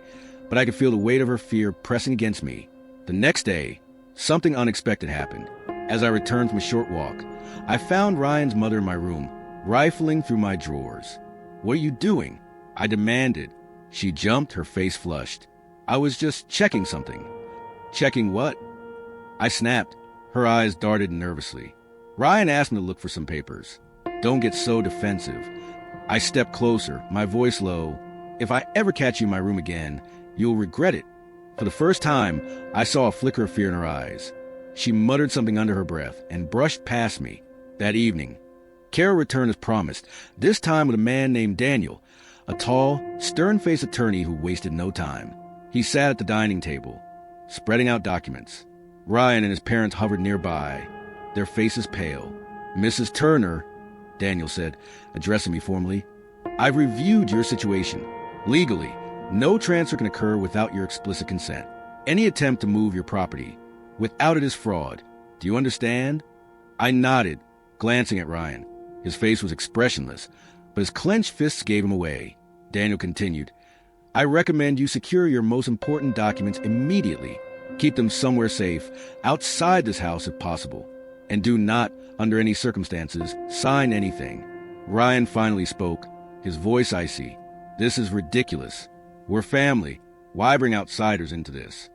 [SPEAKER 1] but I could feel the weight of her fear pressing against me. The next day, something unexpected happened. As I returned from a short walk, I found Ryan's mother in my room, rifling through my drawers. "What are you doing?" I demanded. She jumped, her face flushed. "I was just checking something." "Checking what?" I snapped. Her eyes darted nervously. "Ryan asked me to look for some papers." "Don't get so defensive." I stepped closer, my voice low. "If I ever catch you in my room again, you'll regret it." For the first time, I saw a flicker of fear in her eyes. She muttered something under her breath and brushed past me. That evening, Carol returned as promised, this time with a man named Daniel, a tall, stern-faced attorney who wasted no time. He sat at the dining table, spreading out documents. Ryan and his parents hovered nearby, their faces pale. "Mrs. Turner," Daniel said, addressing me formally, "I've reviewed your situation. Legally, no transfer can occur without your explicit consent. Any attempt to move your property, Without it is fraud. Do you understand? I nodded, glancing at Ryan. His face was expressionless, but his clenched fists gave him away. Daniel continued, I recommend you secure your most important documents immediately. Keep them somewhere safe, outside this house if possible. And do not, under any circumstances, sign anything. Ryan finally spoke, his voice icy. This is ridiculous. We're family. Why bring outsiders into this?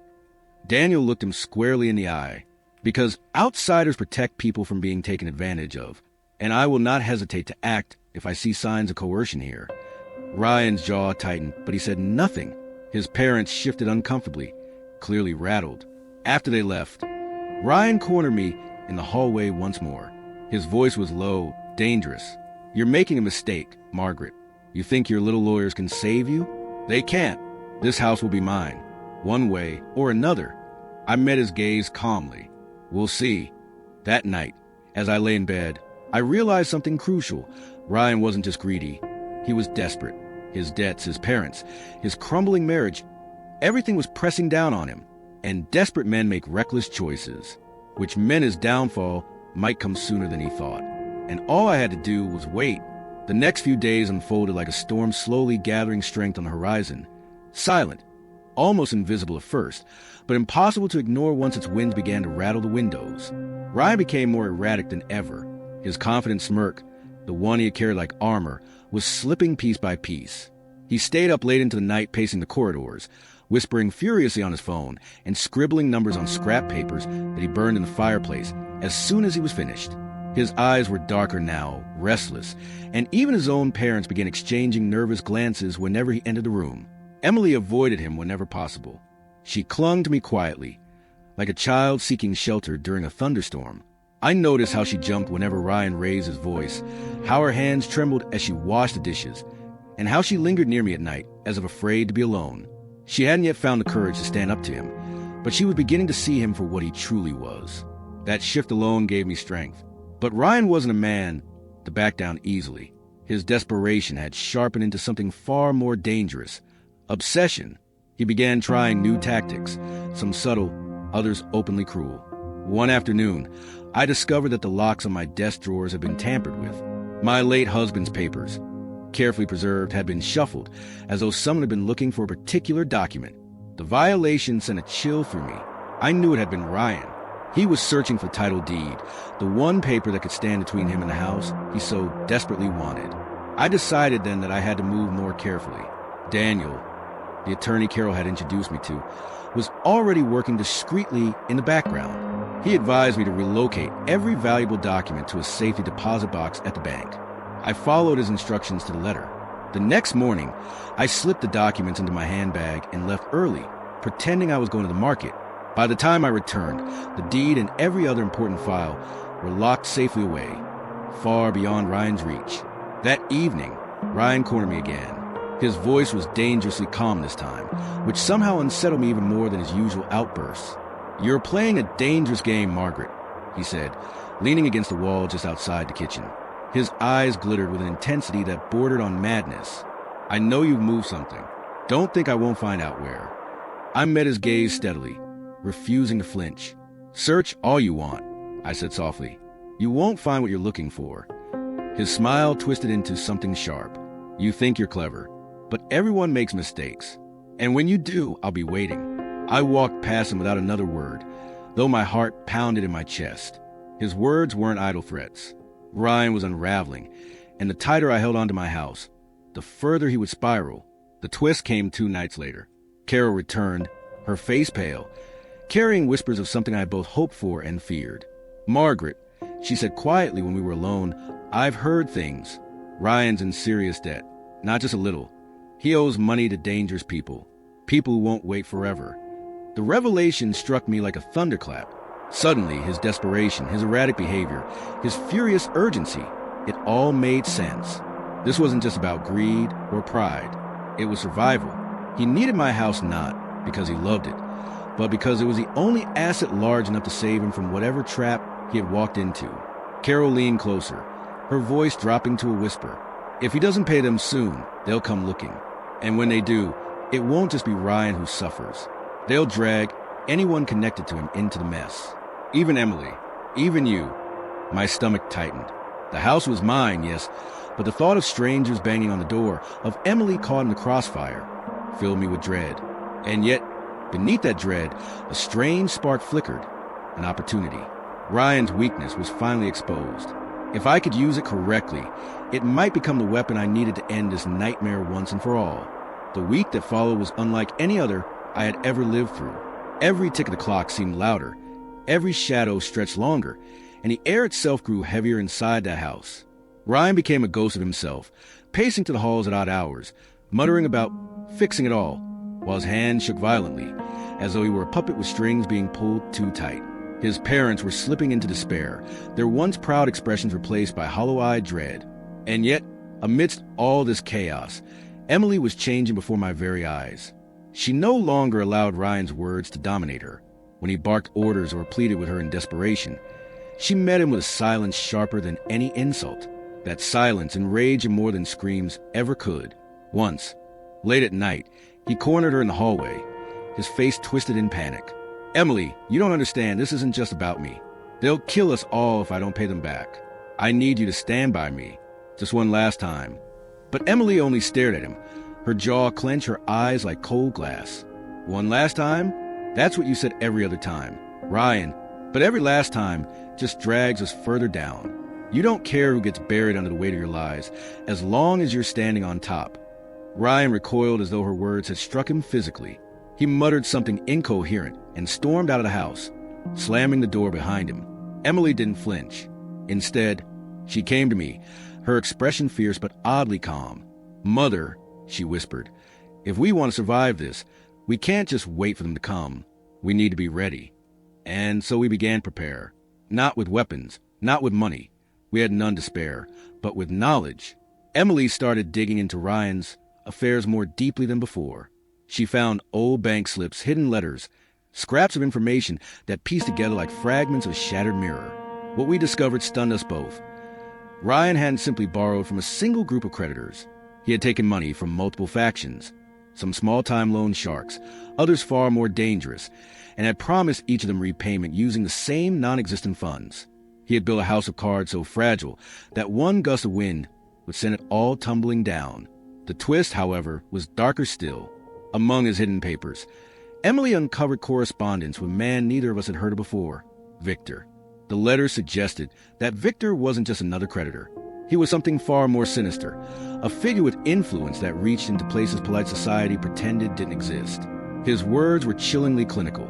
[SPEAKER 1] Daniel looked him squarely in the eye. Because outsiders protect people from being taken advantage of, and I will not hesitate to act if I see signs of coercion here. Ryan's jaw tightened, but he said nothing. His parents shifted uncomfortably, clearly rattled. After they left, Ryan cornered me in the hallway once more. His voice was low, dangerous. You're making a mistake, Margaret. You think your little lawyers can save you? They can't. This house will be mine, one way or another. I met his gaze calmly. We'll see. That night, as I lay in bed, I realized something crucial. Ryan wasn't just greedy. He was desperate. His debts, his parents, his crumbling marriage, everything was pressing down on him. And desperate men make reckless choices, which meant his downfall might come sooner than he thought. And all I had to do was wait. The next few days unfolded like a storm slowly gathering strength on the horizon. Silent, almost invisible at first, but impossible to ignore once its winds began to rattle the windows. Ryan became more erratic than ever. His confident smirk, the one he had carried like armor, was slipping piece by piece. He stayed up late into the night pacing the corridors, whispering furiously on his phone and scribbling numbers on scrap papers that he burned in the fireplace as soon as he was finished. His eyes were darker now, restless, and even his own parents began exchanging nervous glances whenever he entered the room. Emily avoided him whenever possible. She clung to me quietly, like a child seeking shelter during a thunderstorm. I noticed how she jumped whenever Ryan raised his voice, how her hands trembled as she washed the dishes, and how she lingered near me at night, as if afraid to be alone. She hadn't yet found the courage to stand up to him, but she was beginning to see him for what he truly was. That shift alone gave me strength. But Ryan wasn't a man to back down easily. His desperation had sharpened into something far more dangerous. Obsession. He began trying new tactics, some subtle, others openly cruel. One afternoon, I discovered that the locks on my desk drawers had been tampered with. My late husband's papers, carefully preserved, had been shuffled, as though someone had been looking for a particular document. The violation sent a chill through me. I knew it had been Ryan. He was searching for the title deed, the one paper that could stand between him and the house he so desperately wanted. I decided then that I had to move more carefully. Daniel, the attorney Carol had introduced me to, was already working discreetly in the background. He advised me to relocate every valuable document to a safety deposit box at the bank. I followed his instructions to the letter. The next morning, I slipped the documents into my handbag and left early, pretending I was going to the market. By the time I returned, the deed and every other important file were locked safely away, far beyond Ryan's reach. That evening, Ryan cornered me again. His voice was dangerously calm this time, which somehow unsettled me even more than his usual outbursts. You're playing a dangerous game, Margaret, he said, leaning against the wall just outside the kitchen. His eyes glittered with an intensity that bordered on madness. I know you've moved something. Don't think I won't find out where. I met his gaze steadily, refusing to flinch. Search all you want, I said softly. You won't find what you're looking for. His smile twisted into something sharp. You think you're clever, but everyone makes mistakes. And when you do, I'll be waiting. I walked past him without another word, though my heart pounded in my chest. His words weren't idle threats. Ryan was unraveling, and the tighter I held onto my house, the further he would spiral. The twist came 2 nights later. Carol returned, her face pale, carrying whispers of something I both hoped for and feared. Margaret, she said quietly when we were alone, I've heard things. Ryan's in serious debt, not just a little. He owes money to dangerous people, people who won't wait forever. The revelation struck me like a thunderclap. Suddenly, his desperation, his erratic behavior, his furious urgency, it all made sense. This wasn't just about greed or pride. It was survival. He needed my house not because he loved it, but because it was the only asset large enough to save him from whatever trap he had walked into. Carol leaned closer, her voice dropping to a whisper. If he doesn't pay them soon, they'll come looking. And when they do, it won't just be Ryan who suffers. They'll drag anyone connected to him into the mess. Even Emily, even you. My stomach tightened. The house was mine, yes, but the thought of strangers banging on the door, of Emily caught in the crossfire, filled me with dread. And yet, beneath that dread, a strange spark flickered. An opportunity. Ryan's weakness was finally exposed. If I could use it correctly, it might become the weapon I needed to end this nightmare once and for all. The week that followed was unlike any other I had ever lived through. Every tick of the clock seemed louder, every shadow stretched longer, and the air itself grew heavier inside that house. Ryan became a ghost of himself, pacing to the halls at odd hours, muttering about fixing it all, while his hands shook violently, as though he were a puppet with strings being pulled too tight. His parents were slipping into despair, their once proud expressions replaced by hollow-eyed dread. And yet, amidst all this chaos, Emily was changing before my very eyes. She no longer allowed Ryan's words to dominate her. When he barked orders or pleaded with her in desperation, she met him with a silence sharper than any insult. That silence enraged him more than screams ever could. Once, late at night, he cornered her in the hallway, his face twisted in panic. "Emily, you don't understand. This isn't just about me. They'll kill us all if I don't pay them back. I need you to stand by me. Just one last time." But Emily only stared at him, her jaw clenched, her eyes like cold glass. "One last time? That's what you said every other time, Ryan. But every last time just drags us further down. You don't care who gets buried under the weight of your lies, as long as you're standing on top." Ryan recoiled as though her words had struck him physically. He muttered something incoherent and stormed out of the house, slamming the door behind him. Emily didn't flinch. Instead, she came to me, her expression fierce but oddly calm. "Mother," she whispered, "if we want to survive this, we can't just wait for them to come. We need to be ready." And so we began to prepare. Not with weapons, not with money. We had none to spare, but with knowledge. Emily started digging into Ryan's affairs more deeply than before. She found old bank slips, hidden letters, scraps of information that pieced together like fragments of a shattered mirror. What we discovered stunned us both. Ryan hadn't simply borrowed from a single group of creditors. He had taken money from multiple factions, some small-time loan sharks, others far more dangerous, and had promised each of them repayment using the same non-existent funds. He had built a house of cards so fragile that one gust of wind would send it all tumbling down. The twist, however, was darker still. Among his hidden papers, Emily uncovered correspondence with a man neither of us had heard of before, Victor. The letters suggested that Victor wasn't just another creditor. He was something far more sinister, a figure with influence that reached into places polite society pretended didn't exist. His words were chillingly clinical.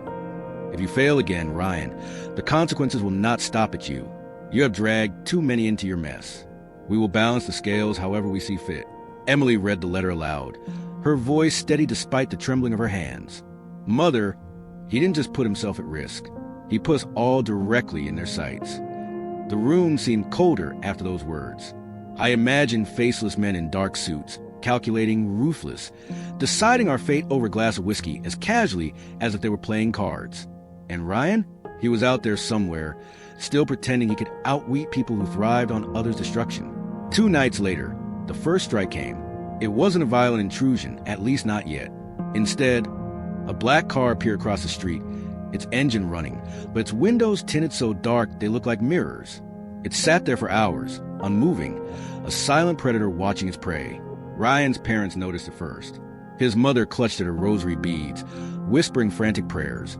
[SPEAKER 1] "If you fail again, Ryan, the consequences will not stop at you. You have dragged too many into your mess. We will balance the scales however we see fit." Emily read the letter aloud, her voice steady despite the trembling of her hands. "Mother, he didn't just put himself at risk. He put us all directly in their sights." The room seemed colder after those words. I imagined faceless men in dark suits, calculating, ruthless, deciding our fate over a glass of whiskey as casually as if they were playing cards. And Ryan? He was out there somewhere, still pretending he could outwit people who thrived on others' destruction. 2 nights later, the first strike came. It wasn't a violent intrusion, at least not yet. Instead, a black car appeared across the street, its engine running, but its windows tinted so dark they looked like mirrors. It sat there for hours, unmoving, a silent predator watching its prey. Ryan's parents noticed it first. His mother clutched at her rosary beads, whispering frantic prayers,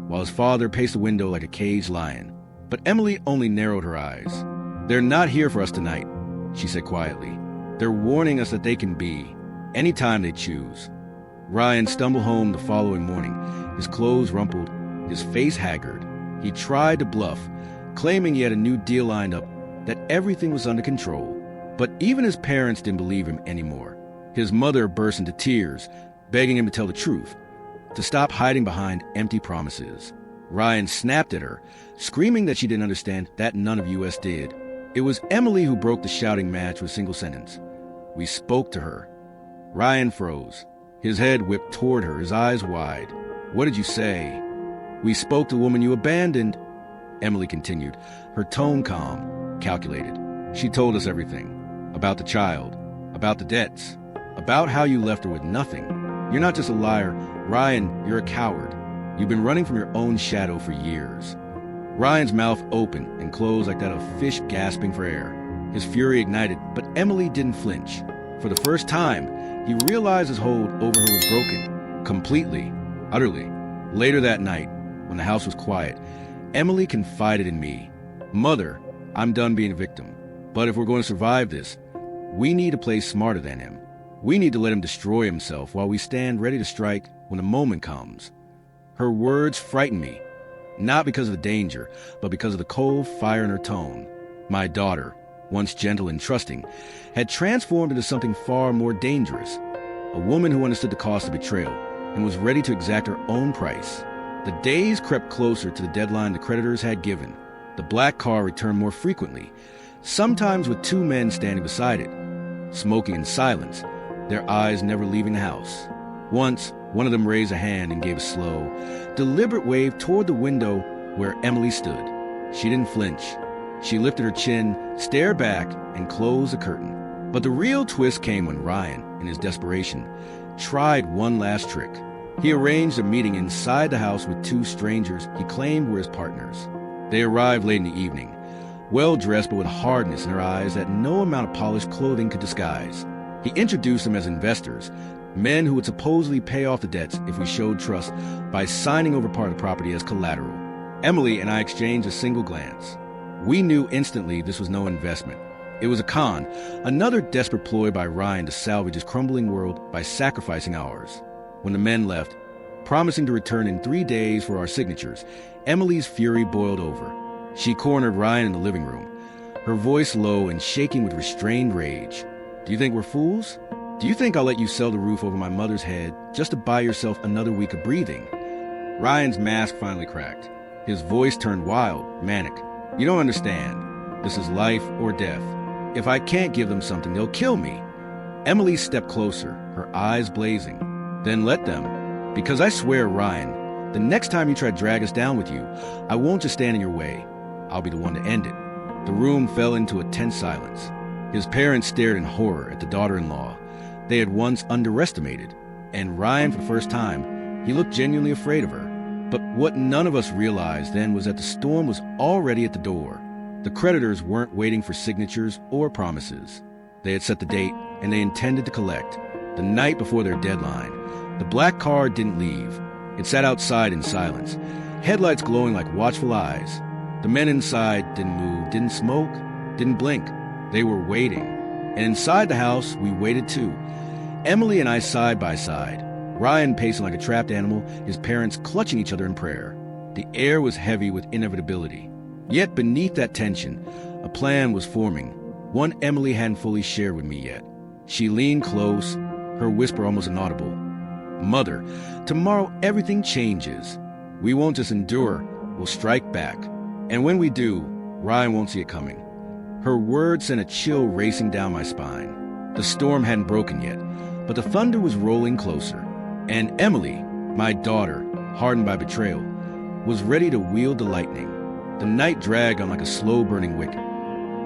[SPEAKER 1] while his father paced the window like a caged lion. But Emily only narrowed her eyes. "They're not here for us tonight," she said quietly. "They're warning us that they can be, anytime they choose." Ryan stumbled home the following morning, his clothes rumpled, his face haggard. He tried to bluff, claiming he had a new deal lined up, that everything was under control. But even his parents didn't believe him anymore. His mother burst into tears, begging him to tell the truth, to stop hiding behind empty promises. Ryan snapped at her, screaming that she didn't understand that none of us did. It was Emily who broke the shouting match with a single sentence. "We spoke to her." Ryan froze. His head whipped toward her, his eyes wide. "What did you say?" "We spoke to the woman you abandoned," Emily continued, her tone calm, calculated. "She told us everything. About the child, about the debts, about how you left her with nothing. You're not just a liar, Ryan, you're a coward. You've been running from your own shadow for years." Ryan's mouth opened and closed like that of a fish gasping for air. His fury ignited, but Emily didn't flinch. For the first time, he realized his hold over her was broken. Completely. Utterly. Later that night, when the house was quiet, Emily confided in me. "Mother, I'm done being a victim. But if we're going to survive this, we need to play smarter than him. We need to let him destroy himself while we stand ready to strike when the moment comes." Her words frightened me, not because of the danger, but because of the cold fire in her tone. My daughter, once gentle and trusting, had transformed into something far more dangerous. A woman who understood the cost of betrayal and was ready to exact her own price. The days crept closer to the deadline the creditors had given. The black car returned more frequently, sometimes with two men standing beside it, smoking in silence, their eyes never leaving the house. Once, one of them raised a hand and gave a slow, deliberate wave toward the window where Emily stood. She didn't flinch. She lifted her chin, stared back, and closed the curtain. But the real twist came when Ryan, in his desperation, tried one last trick. He arranged a meeting inside the house with two strangers he claimed were his partners. They arrived late in the evening, well-dressed but with a hardness in their eyes that no amount of polished clothing could disguise. He introduced them as investors, men who would supposedly pay off the debts if we showed trust by signing over part of the property as collateral. Emily and I exchanged a single glance. We knew instantly this was no investment. It was a con, another desperate ploy by Ryan to salvage his crumbling world by sacrificing ours. When the men left, promising to return in 3 days for our signatures, Emily's fury boiled over. She cornered Ryan in the living room, her voice low and shaking with restrained rage. "Do you think we're fools? Do you think I'll let you sell the roof over my mother's head just to buy yourself another week of breathing?" Ryan's mask finally cracked. His voice turned wild, manic. "You don't understand. This is life or death. If I can't give them something, they'll kill me." Emily stepped closer, her eyes blazing. "Then let them. Because I swear, Ryan, the next time you try to drag us down with you, I won't just stand in your way. I'll be the one to end it." The room fell into a tense silence. His parents stared in horror at the daughter-in-law they had once underestimated, and Ryan, for the first time, he looked genuinely afraid of her. But what none of us realized then was that the storm was already at the door. The creditors weren't waiting for signatures or promises. They had set the date, and they intended to collect. The night before their deadline, the black car didn't leave. It sat outside in silence, headlights glowing like watchful eyes. The men inside didn't move, didn't smoke, didn't blink. They were waiting. And inside the house, we waited too. Emily and I side by side, Ryan pacing like a trapped animal, his parents clutching each other in prayer. The air was heavy with inevitability. Yet beneath that tension, a plan was forming, one Emily hadn't fully shared with me yet. She leaned close, her whisper almost inaudible. "Mother, tomorrow everything changes. We won't just endure, we'll strike back. And when we do, Ryan won't see it coming." Her words sent a chill racing down my spine. The storm hadn't broken yet, but the thunder was rolling closer. And Emily, my daughter, hardened by betrayal, was ready to wield the lightning. The night dragged on like a slow-burning wick,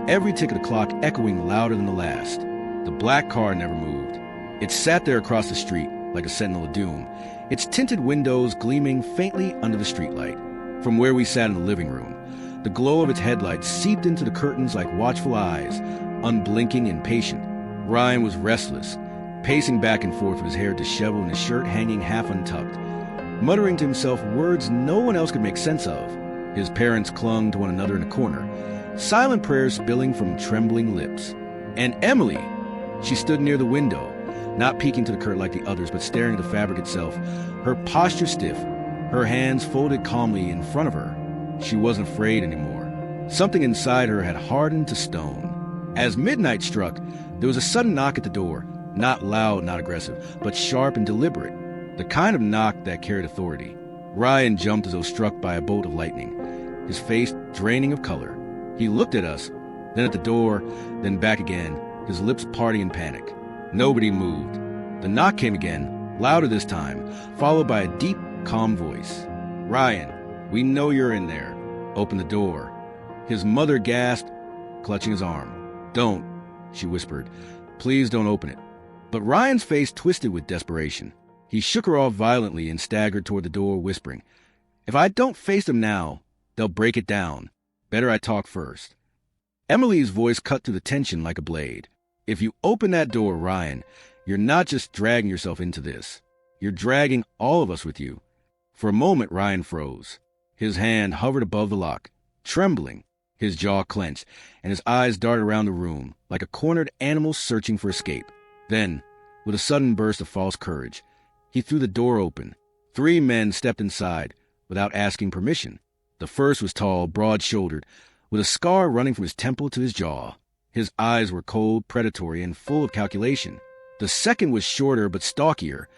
[SPEAKER 1] every tick of the clock echoing louder than the last. The black car never moved. It sat there across the street like a sentinel of doom, its tinted windows gleaming faintly under the streetlight. From where we sat in the living room, the glow of its headlights seeped into the curtains like watchful eyes, unblinking and patient. Ryan was restless, pacing back and forth with his hair disheveled and his shirt hanging half untucked, muttering to himself words no one else could make sense of. His parents clung to one another in a corner, silent prayers spilling from trembling lips. And Emily, she stood near the window, not peeking to the curtain like the others, but staring at the fabric itself, her posture stiff, her hands folded calmly in front of her. She wasn't afraid anymore. Something inside her had hardened to stone. As midnight struck, there was a sudden knock at the door, not loud, not aggressive, but sharp and deliberate, the kind of knock that carried authority. Ryan jumped as though struck by a bolt of lightning, his face draining of color. He looked at us, then at the door, then back again, his lips parting in panic. Nobody moved. The knock came again, louder this time, followed by a deep, calm voice. "Ryan, we know you're in there. Open the door." His mother gasped, clutching his arm. "Don't," she whispered. "Please don't open it." But Ryan's face twisted with desperation. He shook her off violently and staggered toward the door, whispering, If I don't face them now, they'll break it down. Better I talk first. Emily's voice cut through the tension like a blade. If you open that door, Ryan, you're not just dragging yourself into this. You're dragging all of us with you. For a moment, Ryan froze. His hand hovered above the lock, trembling. His jaw clenched, and his eyes darted around the room like a cornered animal searching for escape. Then, with a sudden burst of false courage, he threw the door open. 3 men stepped inside without asking permission. The first was tall, broad-shouldered, with a scar running from his temple to his jaw. His eyes were cold, predatory, and full of calculation. The second was shorter but stockier,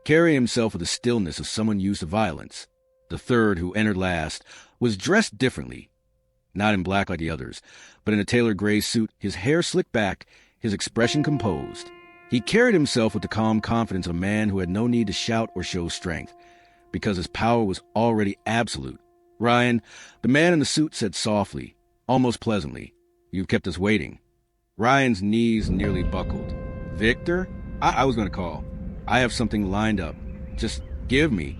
[SPEAKER 1] carrying himself with the stillness of someone used to violence. The third, who entered last, was dressed differently. Not in black like the others, but in a tailored gray suit, his hair slicked back, his expression composed. He carried himself with the calm confidence of a man who had no need to shout or show strength, because his power was already absolute. "Ryan," the man in the suit said softly, almost pleasantly, "you've kept us waiting." Ryan's knees nearly buckled. "Victor? I was going to call. I have something lined up. Just give me."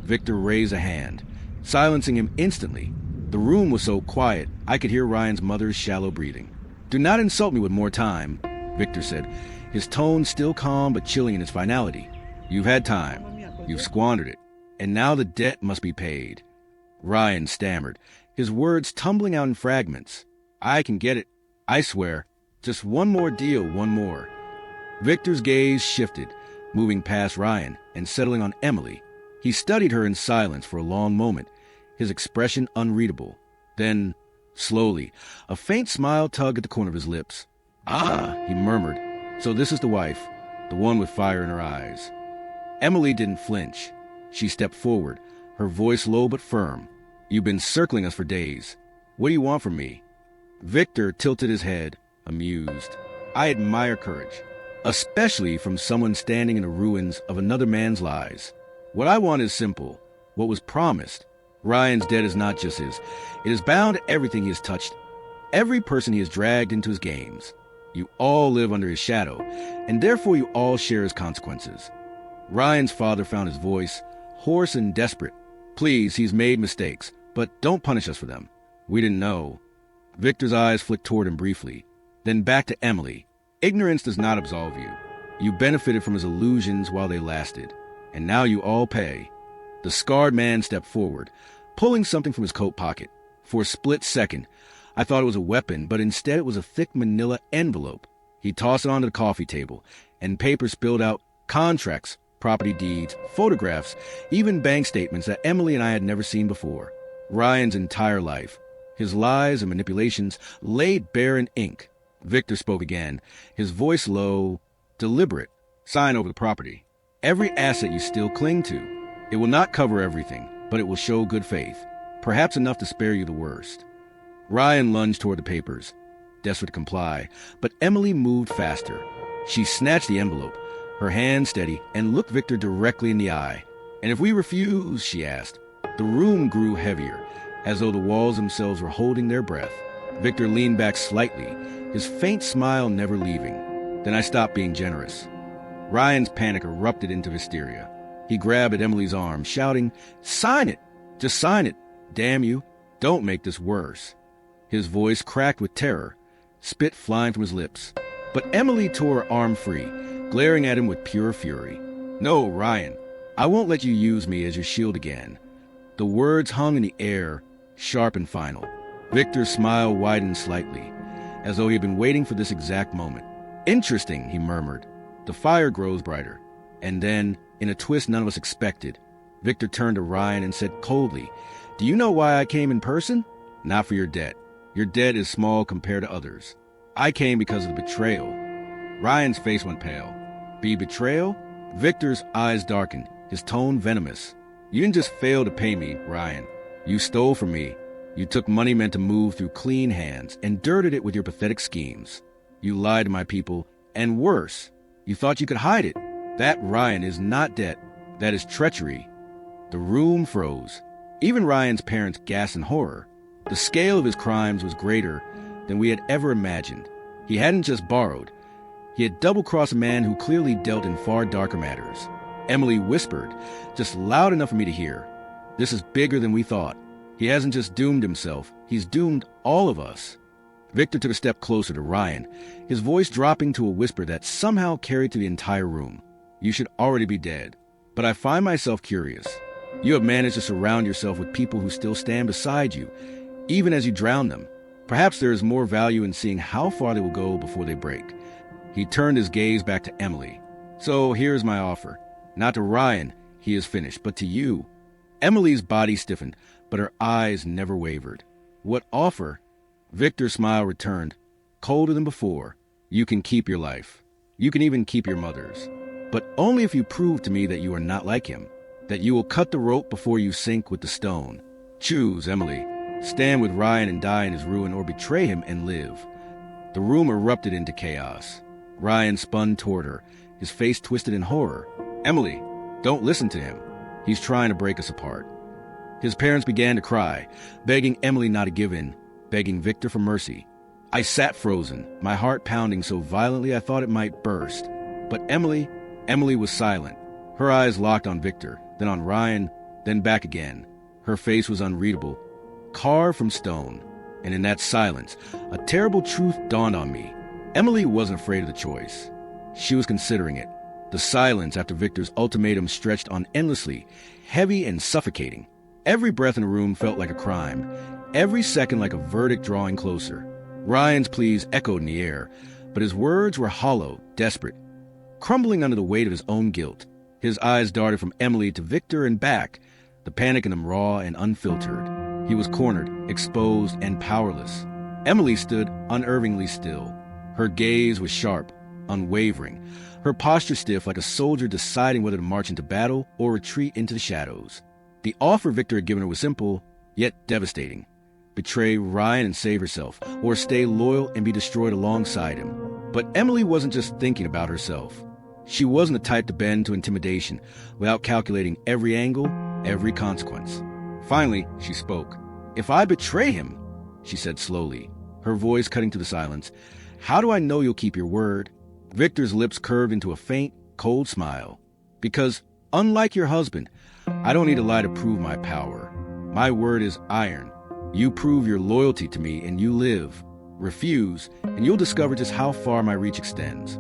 [SPEAKER 1] Victor raised a hand, silencing him instantly. The room was so quiet, I could hear Ryan's mother's shallow breathing. "Do not insult me with more time," Victor said, his tone still calm but chilling in its finality. "You've had time. You've squandered it. And now the debt must be paid." Ryan stammered, his words tumbling out in fragments. "I can get it. I swear. Just one more deal, one more." Victor's gaze shifted, moving past Ryan and settling on Emily. He studied her in silence for a long moment, his expression unreadable. Then, slowly, a faint smile tugged at the corner of his lips. "Ah," he murmured. "So this is the wife, the one with fire in her eyes." Emily didn't flinch. She stepped forward, her voice low but firm. "You've been circling us for days. What do you want from me?" Victor tilted his head, amused. "I admire courage, especially from someone standing in the ruins of another man's lies. What I want is simple, what was promised. Ryan's debt is not just his. It is bound to everything he has touched, every person he has dragged into his games. You all live under his shadow, and therefore you all share his consequences." Ryan's father found his voice, hoarse and desperate. "Please, he's made mistakes, but don't punish us for them. We didn't know." Victor's eyes flicked toward him briefly, then back to Emily. "Ignorance does not absolve you. You benefited from his illusions while they lasted, and now you all pay." The scarred man stepped forward, pulling something from his coat pocket. For a split second, I thought it was a weapon, but instead it was a thick manila envelope. He tossed it onto the coffee table, and paper spilled out: contracts, property deeds, photographs, even bank statements that Emily and I had never seen before. Ryan's entire life, his lies and manipulations, laid bare in ink. Victor spoke again, his voice low, deliberate. "Sign over the property. Every asset you still cling to. It will not cover everything, but it will show good faith, perhaps enough to spare you the worst." Ryan lunged toward the papers, desperate to comply, but Emily moved faster. She snatched the envelope, her hand steady, and looked Victor directly in the eye. "And if we refuse?" she asked. The room grew heavier, as though the walls themselves were holding their breath. Victor leaned back slightly, his faint smile never leaving. Then I stopped being generous. Ryan's panic erupted into hysteria. He grabbed at Emily's arm, shouting, "Sign it! Just sign it! Damn you! Don't make this worse!" His voice cracked with terror, spit flying from his lips. But Emily tore her arm free, glaring at him with pure fury. "No, Ryan, I won't let you use me as your shield again." The words hung in the air, sharp and final. Victor's smile widened slightly, as though he had been waiting for this exact moment. "Interesting," he murmured. The fire grows brighter. And then, in a twist none of us expected, Victor turned to Ryan and said coldly, "Do you know why I came in person? Not for your debt. Your debt is small compared to others. I came because of the betrayal." Ryan's face went pale. "Be betrayal?" Victor's eyes darkened, his tone venomous. "You didn't just fail to pay me, Ryan. You stole from me. You took money meant to move through clean hands and dirted it with your pathetic schemes. You lied to my people, and worse, you thought you could hide it. That, Ryan, is not debt. That is treachery." The room froze. Even Ryan's parents gasped in horror. The scale of his crimes was greater than we had ever imagined. He hadn't just borrowed. He had double-crossed a man who clearly dealt in far darker matters. Emily whispered, just loud enough for me to hear, This is bigger than we thought. He hasn't just doomed himself, he's doomed all of us." Victor took a step closer to Ryan, his voice dropping to a whisper that somehow carried to the entire room. "You should already be dead. But I find myself curious. You have managed to surround yourself with people who still stand beside you, even as you drown them. Perhaps there is more value in seeing how far they will go before they break." He turned his gaze back to Emily. "So here's my offer. Not to Ryan, he is finished, but to you." Emily's body stiffened, but her eyes never wavered. "What offer?" Victor's smile returned, colder than before. "You can keep your life. You can even keep your mother's. But only if you prove to me that you are not like him, that you will cut the rope before you sink with the stone. Choose, Emily. Stand with Ryan and die in his ruin, or betray him and live." The room erupted into chaos. Ryan spun toward her, his face twisted in horror. "Emily, don't listen to him. He's trying to break us apart." His parents began to cry, begging Emily not to give in, begging Victor for mercy. I sat frozen, my heart pounding so violently I thought it might burst. But Emily was silent. Her eyes locked on Victor, then on Ryan, then back again. Her face was unreadable, carved from stone. And in that silence, a terrible truth dawned on me. Emily wasn't afraid of the choice. She was considering it. The silence after Victor's ultimatum stretched on endlessly, heavy and suffocating. Every breath in the room felt like a crime, every second like a verdict drawing closer. Ryan's pleas echoed in the air, but his words were hollow, desperate, crumbling under the weight of his own guilt. His eyes darted from Emily to Victor and back, the panic in them raw and unfiltered. He was cornered, exposed, and powerless. Emily stood unervingly still. Her gaze was sharp, unwavering, her posture stiff like a soldier deciding whether to march into battle or retreat into the shadows. The offer Victor had given her was simple, yet devastating. Betray Ryan and save herself, or stay loyal and be destroyed alongside him. But Emily wasn't just thinking about herself. She wasn't the type to bend to intimidation without calculating every angle, every consequence. Finally, she spoke. "If I betray him," she said slowly, her voice cutting through the silence, "how do I know you'll keep your word?" Victor's lips curved into a faint, cold smile. "Because, unlike your husband, I don't need a lie to prove my power. My word is iron. You prove your loyalty to me and you live. Refuse, and you'll discover just how far my reach extends."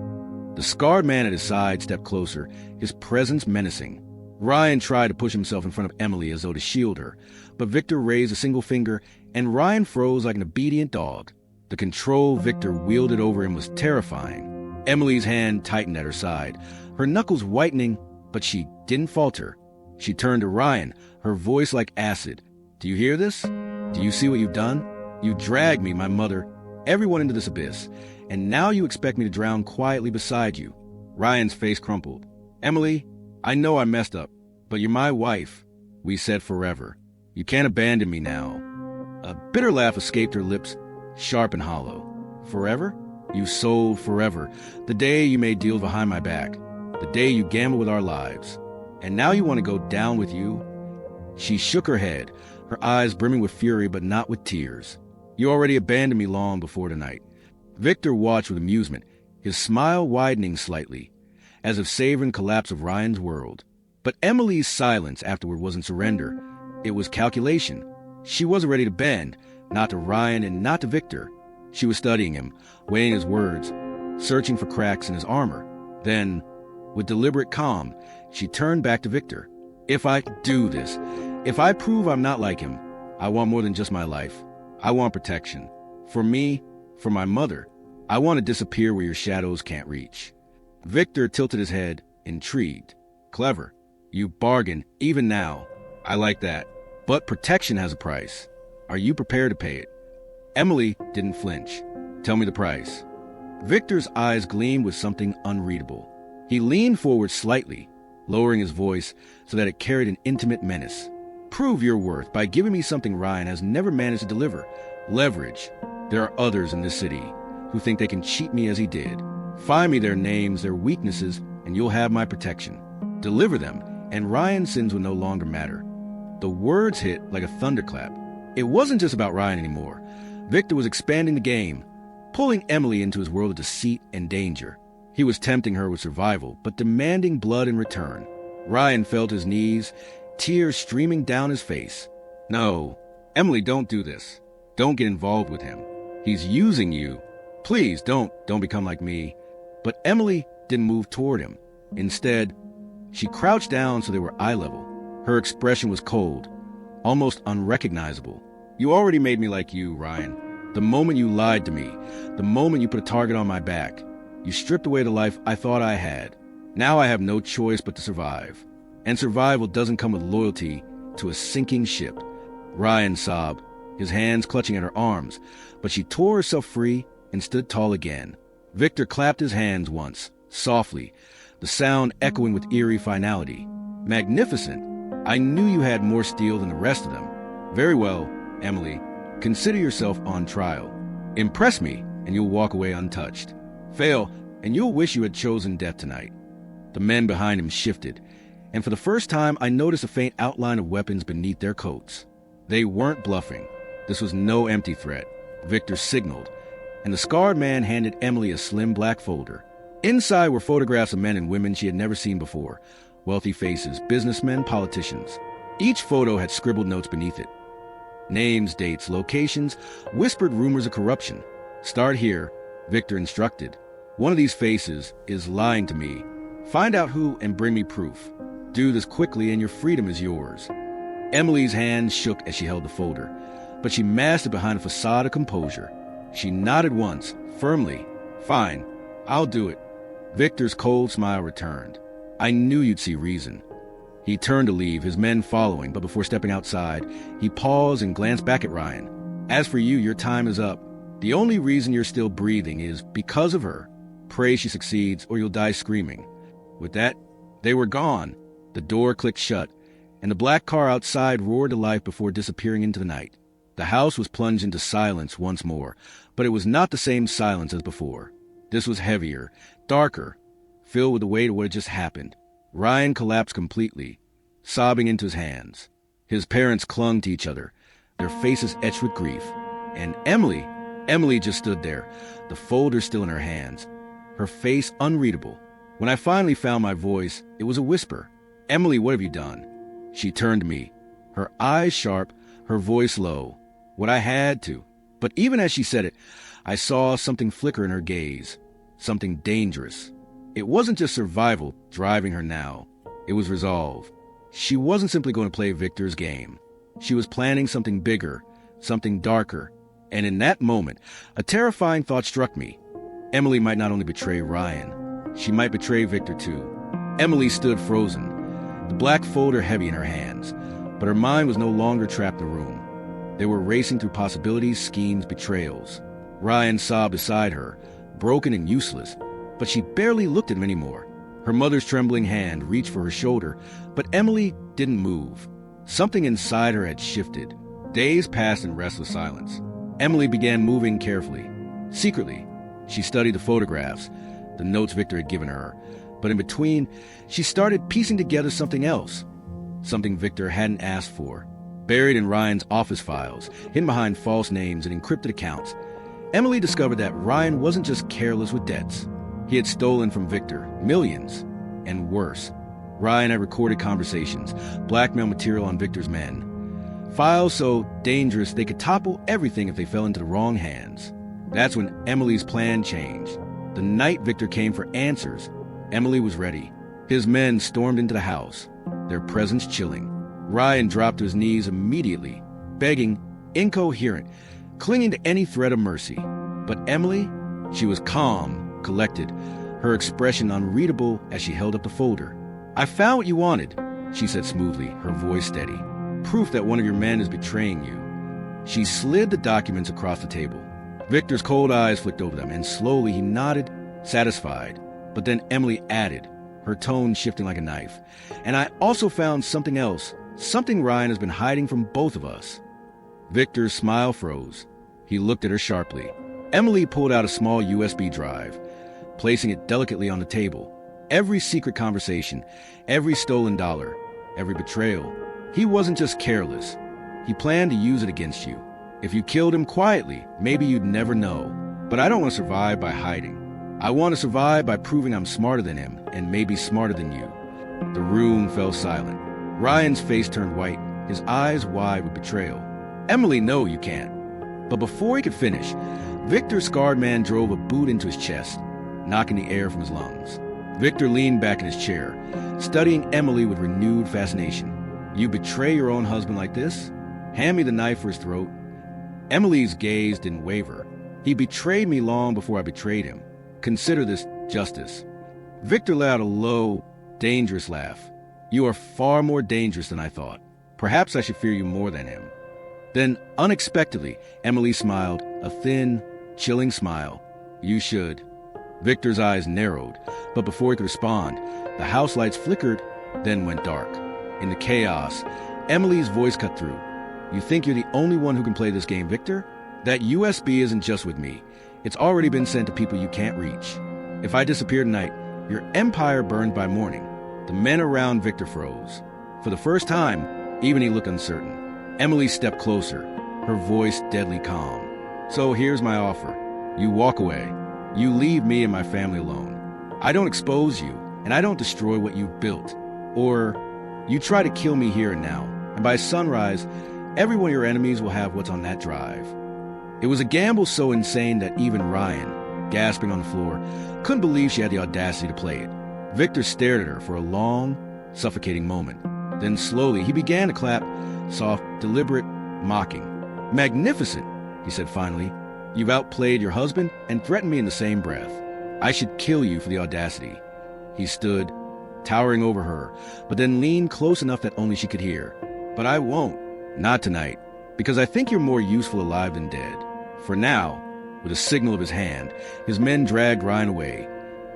[SPEAKER 1] The scarred man at his side stepped closer, his presence menacing. Ryan tried to push himself in front of Emily as though to shield her, but Victor raised a single finger, and Ryan froze like an obedient dog. The control Victor wielded over him was terrifying. Emily's hand tightened at her side, her knuckles whitening, but she didn't falter. She turned to Ryan, her voice like acid. "Do you hear this? Do you see what you've done? You dragged me, my mother, everyone into this abyss, and now you expect me to drown quietly beside you." Ryan's face crumpled. "Emily, I know I messed up, but you're my wife. We said forever. You can't abandon me now." A bitter laugh escaped her lips, sharp and hollow. "Forever? You sold forever. The day you made deals behind my back. The day you gambled with our lives. And now you want to go down with you?" She shook her head, her eyes brimming with fury but not with tears. "You already abandoned me long before tonight." Victor watched with amusement, his smile widening slightly, as if savoring collapse of Ryan's world. But Emily's silence afterward wasn't surrender. It was calculation. She wasn't ready to bend, not to Ryan and not to Victor. She was studying him, weighing his words, searching for cracks in his armor. Then, with deliberate calm, she turned back to Victor. "If I do this, if I prove I'm not like him, I want more than just my life. I want protection. For me, for my mother. I want to disappear where your shadows can't reach." Victor tilted his head, intrigued. "Clever. You bargain, even now. I like that. But protection has a price. Are you prepared to pay it?" Emily didn't flinch. "Tell me the price." Victor's eyes gleamed with something unreadable. He leaned forward slightly, lowering his voice so that it carried an intimate menace. "Prove your worth by giving me something Ryan has never managed to deliver. Leverage. There are others in this city who think they can cheat me as he did. Find me their names, their weaknesses, and you'll have my protection. Deliver them, and Ryan's sins will no longer matter." The words hit like a thunderclap. It wasn't just about Ryan anymore. Victor was expanding the game, pulling Emily into his world of deceit and danger. He was tempting her with survival, but demanding blood in return. Ryan fell to his knees, tears streaming down his face. "No, Emily, don't do this. Don't get involved with him. He's using you. Please, don't become like me." But Emily didn't move toward him. Instead, she crouched down so they were eye level. Her expression was cold, almost unrecognizable. "You already made me like you, Ryan. The moment you lied to me, the moment you put a target on my back, you stripped away the life I thought I had. Now I have no choice but to survive. And survival doesn't come with loyalty to a sinking ship." Ryan sobbed, his hands clutching at her arms, but she tore herself free and stood tall again. Victor clapped his hands once, softly, the sound echoing with eerie finality. "Magnificent. I knew you had more steel than the rest of them. Very well, Emily. Consider yourself on trial. Impress me, and you'll walk away untouched. Fail, and you'll wish you had chosen death tonight." The men behind him shifted, and for the first time I noticed a faint outline of weapons beneath their coats. They weren't bluffing. This was no empty threat. Victor signaled, and the scarred man handed Emily a slim black folder. Inside were photographs of men and women she had never seen before. Wealthy faces, businessmen, politicians. Each photo had scribbled notes beneath it. Names, dates, locations, whispered rumors of corruption. "Start here," Victor instructed. "One of these faces is lying to me. Find out who and bring me proof. Do this quickly and your freedom is yours." Emily's hand shook as she held the folder, but she masked it behind a facade of composure. She nodded once, firmly. "Fine, I'll do it." Victor's cold smile returned. "I knew you'd see reason." He turned to leave, his men following, but before stepping outside, he paused and glanced back at Ryan. "As for you, your time is up. The only reason you're still breathing is because of her. Pray she succeeds, or you'll die screaming." With that, they were gone. The door clicked shut, and the black car outside roared to life before disappearing into the night. The house was plunged into silence once more, but it was not the same silence as before. This was heavier, darker, filled with the weight of what had just happened. Ryan collapsed completely, sobbing into his hands. His parents clung to each other, their faces etched with grief. And Emily just stood there, the folder still in her hands, her face unreadable. When I finally found my voice, it was a whisper. "Emily, what have you done?" She turned to me, her eyes sharp, her voice low. "What I had to." But even as she said it, I saw something flicker in her gaze, something dangerous. It wasn't just survival driving her now. It was resolve. She wasn't simply going to play Victor's game. She was planning something bigger, something darker. And in that moment, a terrifying thought struck me. Emily might not only betray Ryan, she might betray Victor too. Emily stood frozen, the black folder heavy in her hands, but her mind was no longer trapped in the room. They were racing through possibilities, schemes, betrayals. Ryan sobbed beside her, broken and useless, but she barely looked at him anymore. Her mother's trembling hand reached for her shoulder, but Emily didn't move. Something inside her had shifted. Days passed in restless silence. Emily began moving carefully. Secretly, she studied the photographs, the notes Victor had given her, but in between, she started piecing together something else, something Victor hadn't asked for. Buried in Ryan's office files, hidden behind false names and encrypted accounts, Emily discovered that Ryan wasn't just careless with debts. He had stolen from Victor millions, and worse. Ryan had recorded conversations, blackmail material on Victor's men. Files so dangerous they could topple everything if they fell into the wrong hands. That's when Emily's plan changed. The night Victor came for answers, Emily was ready. His men stormed into the house, their presence chilling. Ryan dropped to his knees immediately, begging, incoherent, clinging to any threat of mercy. But Emily, she was calm, collected, her expression unreadable as she held up the folder. "I found what you wanted," she said smoothly, her voice steady. "Proof that one of your men is betraying you." She slid the documents across the table. Victor's cold eyes flicked over them, and slowly he nodded, satisfied. But then Emily added, her tone shifting like a knife. "And I also found something else, something Ryan has been hiding from both of us." Victor's smile froze. He looked at her sharply. Emily pulled out a small USB drive, placing it delicately on the table. Every secret conversation, every stolen dollar, every betrayal. He wasn't just careless. He planned to use it against you. If you killed him quietly, maybe you'd never know. But I don't want to survive by hiding. I want to survive by proving I'm smarter than him, and maybe smarter than you. The room fell silent. Ryan's face turned white, his eyes wide with betrayal. "Emily, no, you can't." But before he could finish, Victor's scarred man drove a boot into his chest, knocking the air from his lungs. Victor leaned back in his chair, studying Emily with renewed fascination. "You betray your own husband like this? Hand me the knife for his throat." Emily's gaze didn't waver. "He betrayed me long before I betrayed him. Consider this justice." Victor let out a low, dangerous laugh. "You are far more dangerous than I thought. Perhaps I should fear you more than him." Then, unexpectedly, Emily smiled, a thin, chilling smile. "You should." Victor's eyes narrowed, but before he could respond, the house lights flickered, then went dark. In the chaos, Emily's voice cut through. "You think you're the only one who can play this game, Victor? That USB isn't just with me. It's already been sent to people you can't reach. If I disappear tonight, your empire burned by morning." The men around Victor froze. For the first time, even he looked uncertain. Emily stepped closer, her voice deadly calm. "So here's my offer. You walk away. You leave me and my family alone. I don't expose you, and I don't destroy what you've built. Or you try to kill me here and now, and by sunrise, every one of your enemies will have what's on that drive." It was a gamble so insane that even Ryan, gasping on the floor, couldn't believe she had the audacity to play it. Victor stared at her for a long, suffocating moment. Then slowly he began to clap, soft, deliberate, mocking. "Magnificent," he said finally. "You've outplayed your husband and threatened me in the same breath. I should kill you for the audacity." He stood, towering over her, but then leaned close enough that only she could hear. "But I won't. Not tonight, because I think you're more useful alive than dead." For now, with a signal of his hand, his men dragged Ryan away,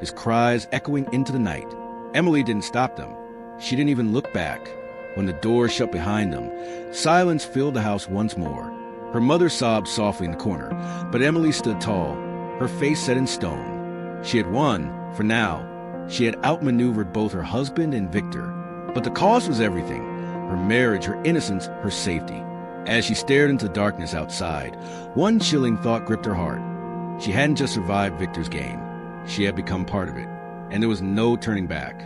[SPEAKER 1] his cries echoing into the night. Emily didn't stop them. She didn't even look back. When the door shut behind them, silence filled the house once more. Her mother sobbed softly in the corner, but Emily stood tall, her face set in stone. She had won, for now. She had outmaneuvered both her husband and Victor. But the cost was everything: her marriage, her innocence, her safety. As she stared into the darkness outside, one chilling thought gripped her heart. She hadn't just survived Victor's game. She had become part of it, and there was no turning back.